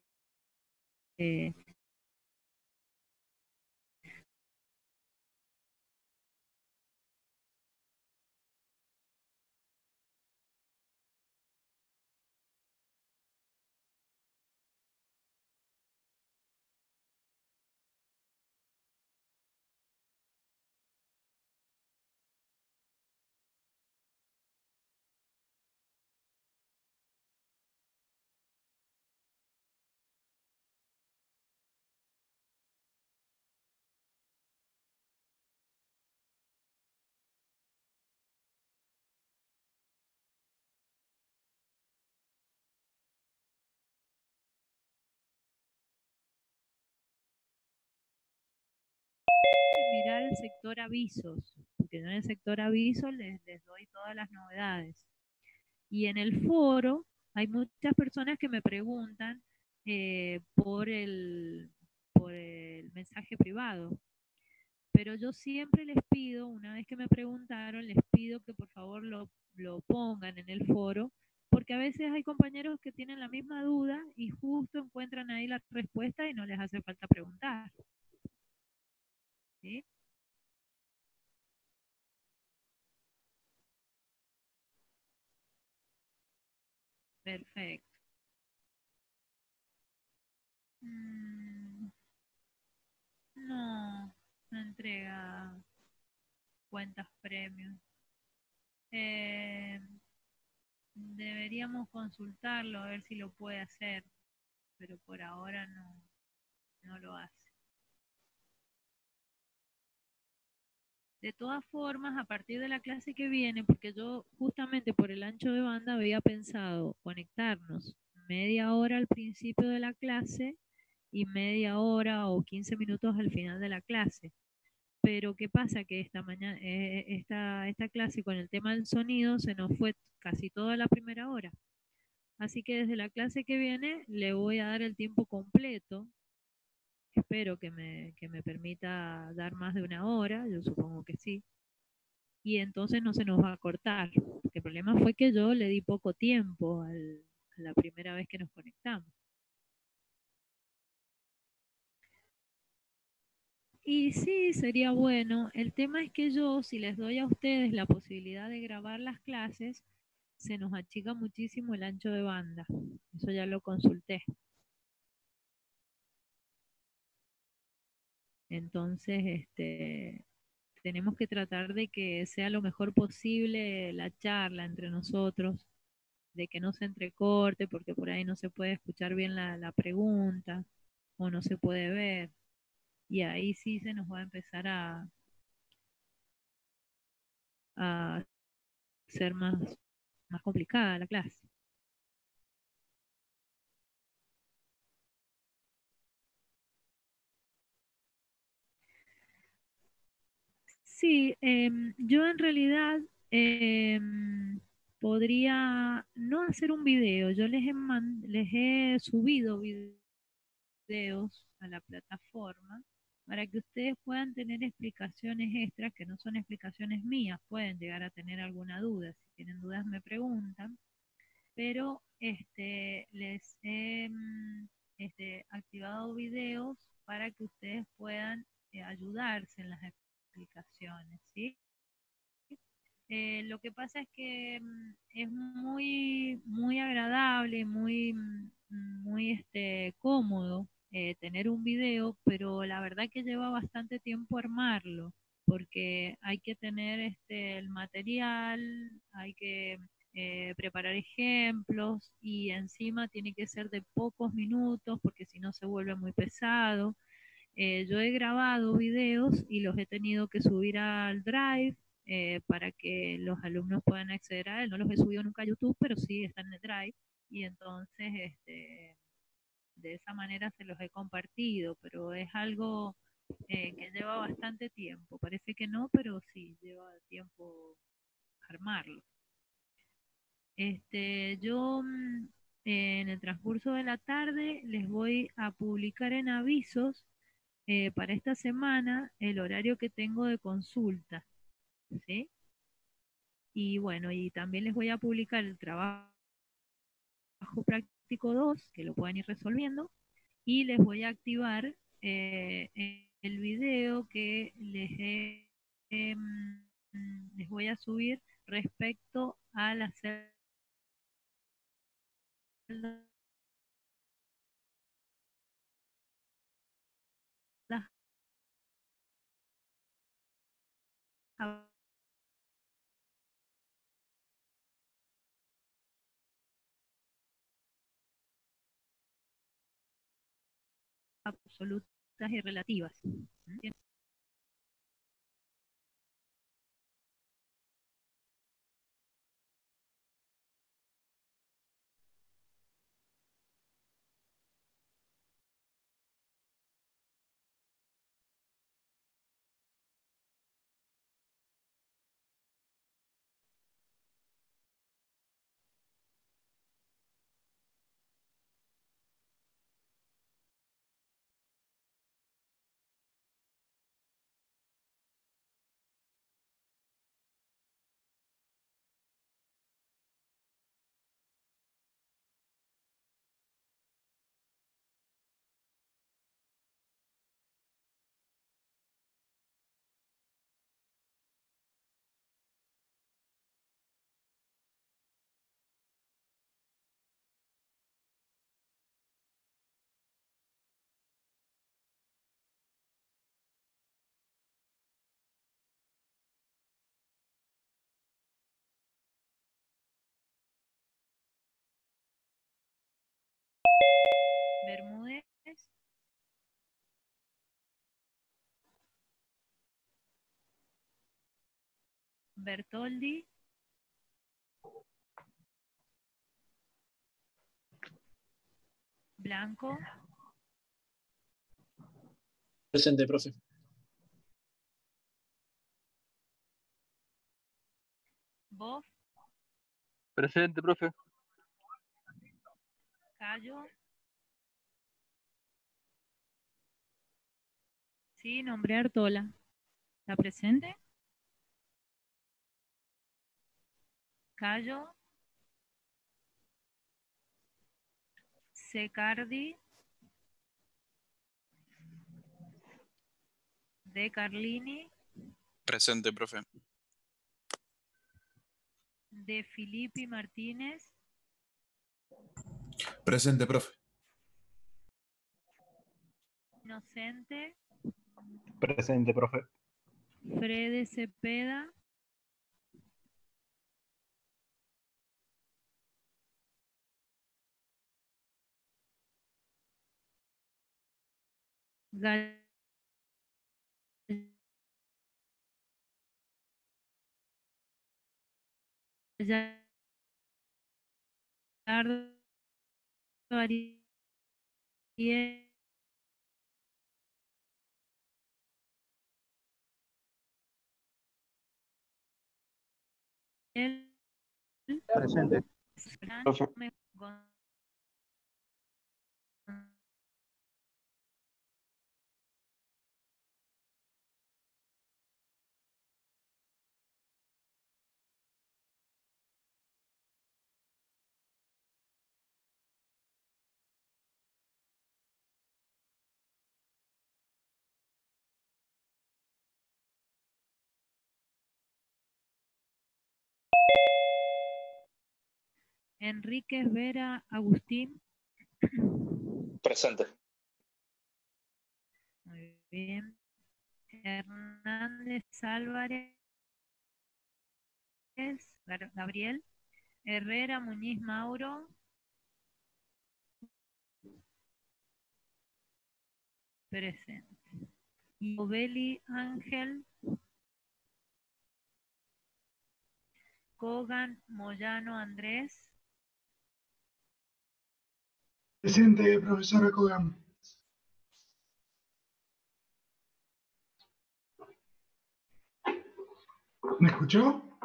S2: mirar el sector avisos, porque yo en el sector avisos les doy todas las novedades. Y en el foro hay muchas personas que me preguntan por el mensaje privado, pero yo siempre les pido, una vez que me preguntaron, les pido que por favor lo pongan en el foro, porque a veces hay compañeros que tienen la misma duda y justo encuentran ahí la respuesta y no les hace falta preguntar. ¿Sí? Perfecto. No, no entrega cuentas premium. Deberíamos consultarlo a ver si lo puede hacer, pero por ahora no lo hace. De todas formas, a partir de la clase que viene, porque yo justamente por el ancho de banda había pensado conectarnos media hora al principio de la clase y media hora o 15 minutos al final de la clase. Pero ¿qué pasa? Que esta mañana, esta clase con el tema del sonido se nos fue casi toda la primera hora. Así que desde la clase que viene le voy a dar el tiempo completo. Espero que me permita dar más de una hora, yo supongo que sí. Y entonces no se nos va a cortar. Porque el problema fue que yo le di poco tiempo a la primera vez que nos conectamos. Y sí, sería bueno. El tema es que yo, si les doy a ustedes la posibilidad de grabar las clases, se nos achica muchísimo el ancho de banda. Eso ya lo consulté. Entonces, tenemos que tratar de que sea lo mejor posible la charla entre nosotros, de que no se entrecorte, porque por ahí no se puede escuchar bien la pregunta o no se puede ver. Y ahí sí se nos va a empezar a ser más complicada la clase. Sí, yo en realidad podría no hacer un video. Yo les he subido videos a la plataforma para que ustedes puedan tener explicaciones extras que no son explicaciones mías. Pueden llegar a tener alguna duda. Si tienen dudas me preguntan. Pero les he activado videos para que ustedes puedan ayudarse en las explicaciones, ¿sí? Lo que pasa es que es muy agradable, muy cómodo tener un video, pero la verdad que lleva bastante tiempo armarlo, porque hay que tener el material, hay que preparar ejemplos y encima tiene que ser de pocos minutos, porque si no se vuelve muy pesado. Yo he grabado videos y los he tenido que subir al Drive para que los alumnos puedan acceder a él. No los he subido nunca a YouTube, pero sí están en el Drive. Y entonces, de esa manera se los he compartido, pero es algo que lleva bastante tiempo. Parece que no, pero sí, lleva tiempo armarlo. Yo en el transcurso de la tarde les voy a publicar en avisos para esta semana el horario que tengo de consulta, ¿sí? Y bueno, y también les voy a publicar el trabajo práctico práctico 2, que lo pueden ir resolviendo, y les voy a activar el video que les voy a subir respecto a la celda absolutas y relativas. Bermúdez, Bertoldi, Blanco,
S9: Presente, profe.
S2: Boff,
S10: Presente, profe.
S2: Cayo. Sí, nombré a Artola. ¿Está presente? Cayo. Secardi. De Carlini.
S9: Presente, profe.
S2: De Filippi Martínez.
S9: Presente, profe.
S2: Inocente.
S10: Presente, profe.
S2: Frede Cepeda. Gallardo Ariel.
S10: Presente. Profe.
S2: Enríquez Vera Agustín.
S9: Presente.
S2: Muy bien. Hernández Álvarez. Gabriel. Herrera Muñiz Mauro. Presente. Novelli Ángel. Kogan Moyano Andrés.
S3: Presente, profesora Kogan. ¿Me escuchó?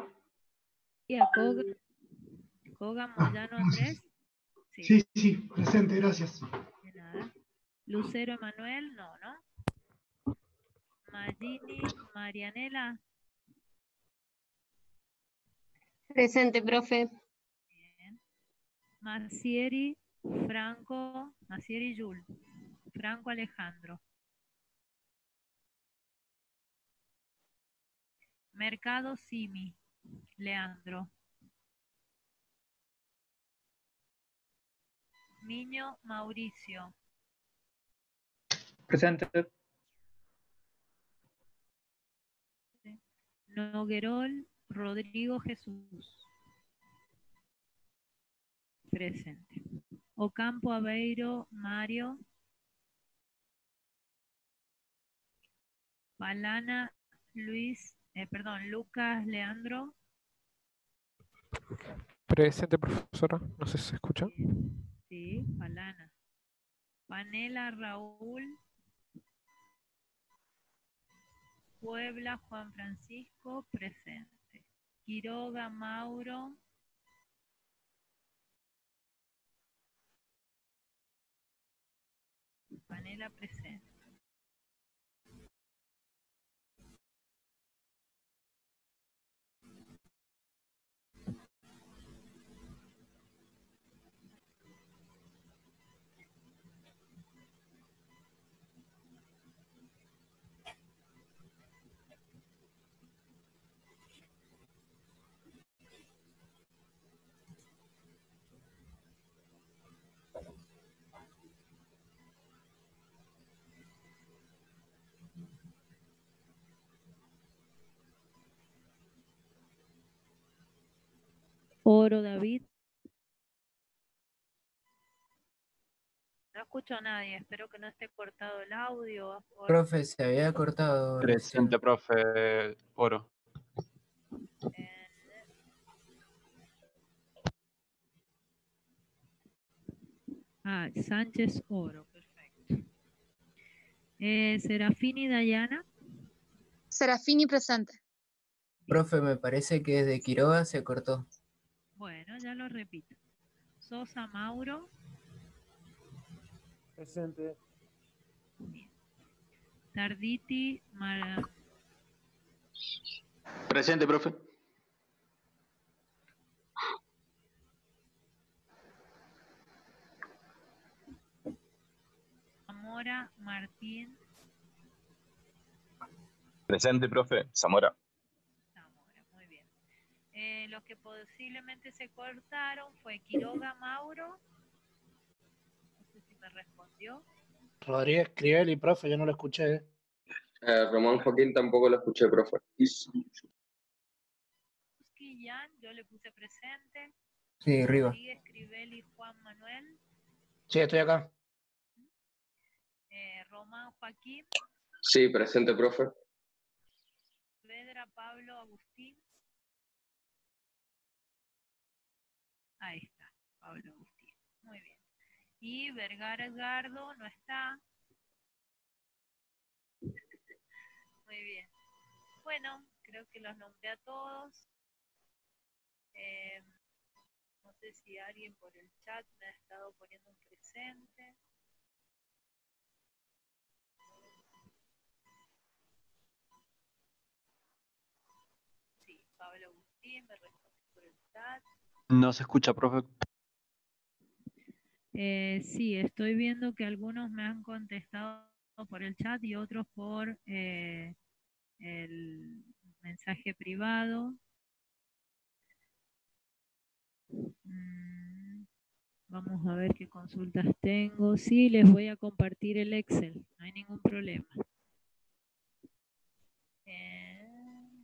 S2: Y a Kogan Moyano Andrés.
S3: Sí, sí, presente, gracias.
S2: De nada. Lucero Emanuel, no. Magini Marianela.
S11: Presente, profe.
S2: Bien. Marcieri Franco, Maciel y Yul. Franco Alejandro. Mercado Simi, Leandro. Miño Mauricio.
S10: Presente.
S2: Noguerol Rodrigo Jesús. Presente. Ocampo Aveiro Mario. Palana Luis, Lucas Leandro.
S11: Presente, profesora. No sé si se escucha.
S2: Sí, Palana. Panela Raúl. Puebla Juan Francisco, presente. Quiroga Mauro. Panela presente. Oro David. No escucho a nadie, espero que no esté cortado el audio.
S8: Profe, se había cortado recién.
S4: Presente, profe. Oro.
S2: Sánchez Oro, perfecto. Serafini Dayana.
S12: Serafini presente.
S8: Profe, me parece que desde Quiroga se cortó.
S2: Bueno, ya lo repito. Sosa Mauro.
S10: Presente.
S2: Bien. Tarditi
S9: Presente, profe.
S2: Zamora Martín.
S9: Presente, profe. Zamora.
S2: Zamora, muy bien. Los que posiblemente se cortaron fue Quiroga Mauro. No sé si me respondió.
S13: Rodríguez Crivelli, profe, yo no lo escuché.
S6: Román Joaquín tampoco lo escuché, profe.
S2: Jan, yo le puse presente.
S8: Sí, arriba.
S2: Rodríguez Crivelli, Juan Manuel.
S13: Sí, estoy acá.
S2: Román Joaquín.
S6: Sí, presente, profe.
S2: Vedra Pablo Agustín. Ahí está, Pablo Agustín. Muy bien. Y Vergara Edgardo no está. Muy bien. Bueno, creo que los nombré a todos. No sé si alguien por el chat me ha estado poniendo un presente. Sí, Pablo Agustín me responde por el chat.
S4: No se escucha, profe.
S2: Sí, estoy viendo que algunos me han contestado por el chat y otros por el mensaje privado. Vamos a ver qué consultas tengo. Sí, les voy a compartir el Excel, no hay ningún problema.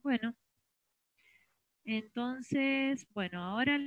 S2: Bueno, entonces, bueno, ahora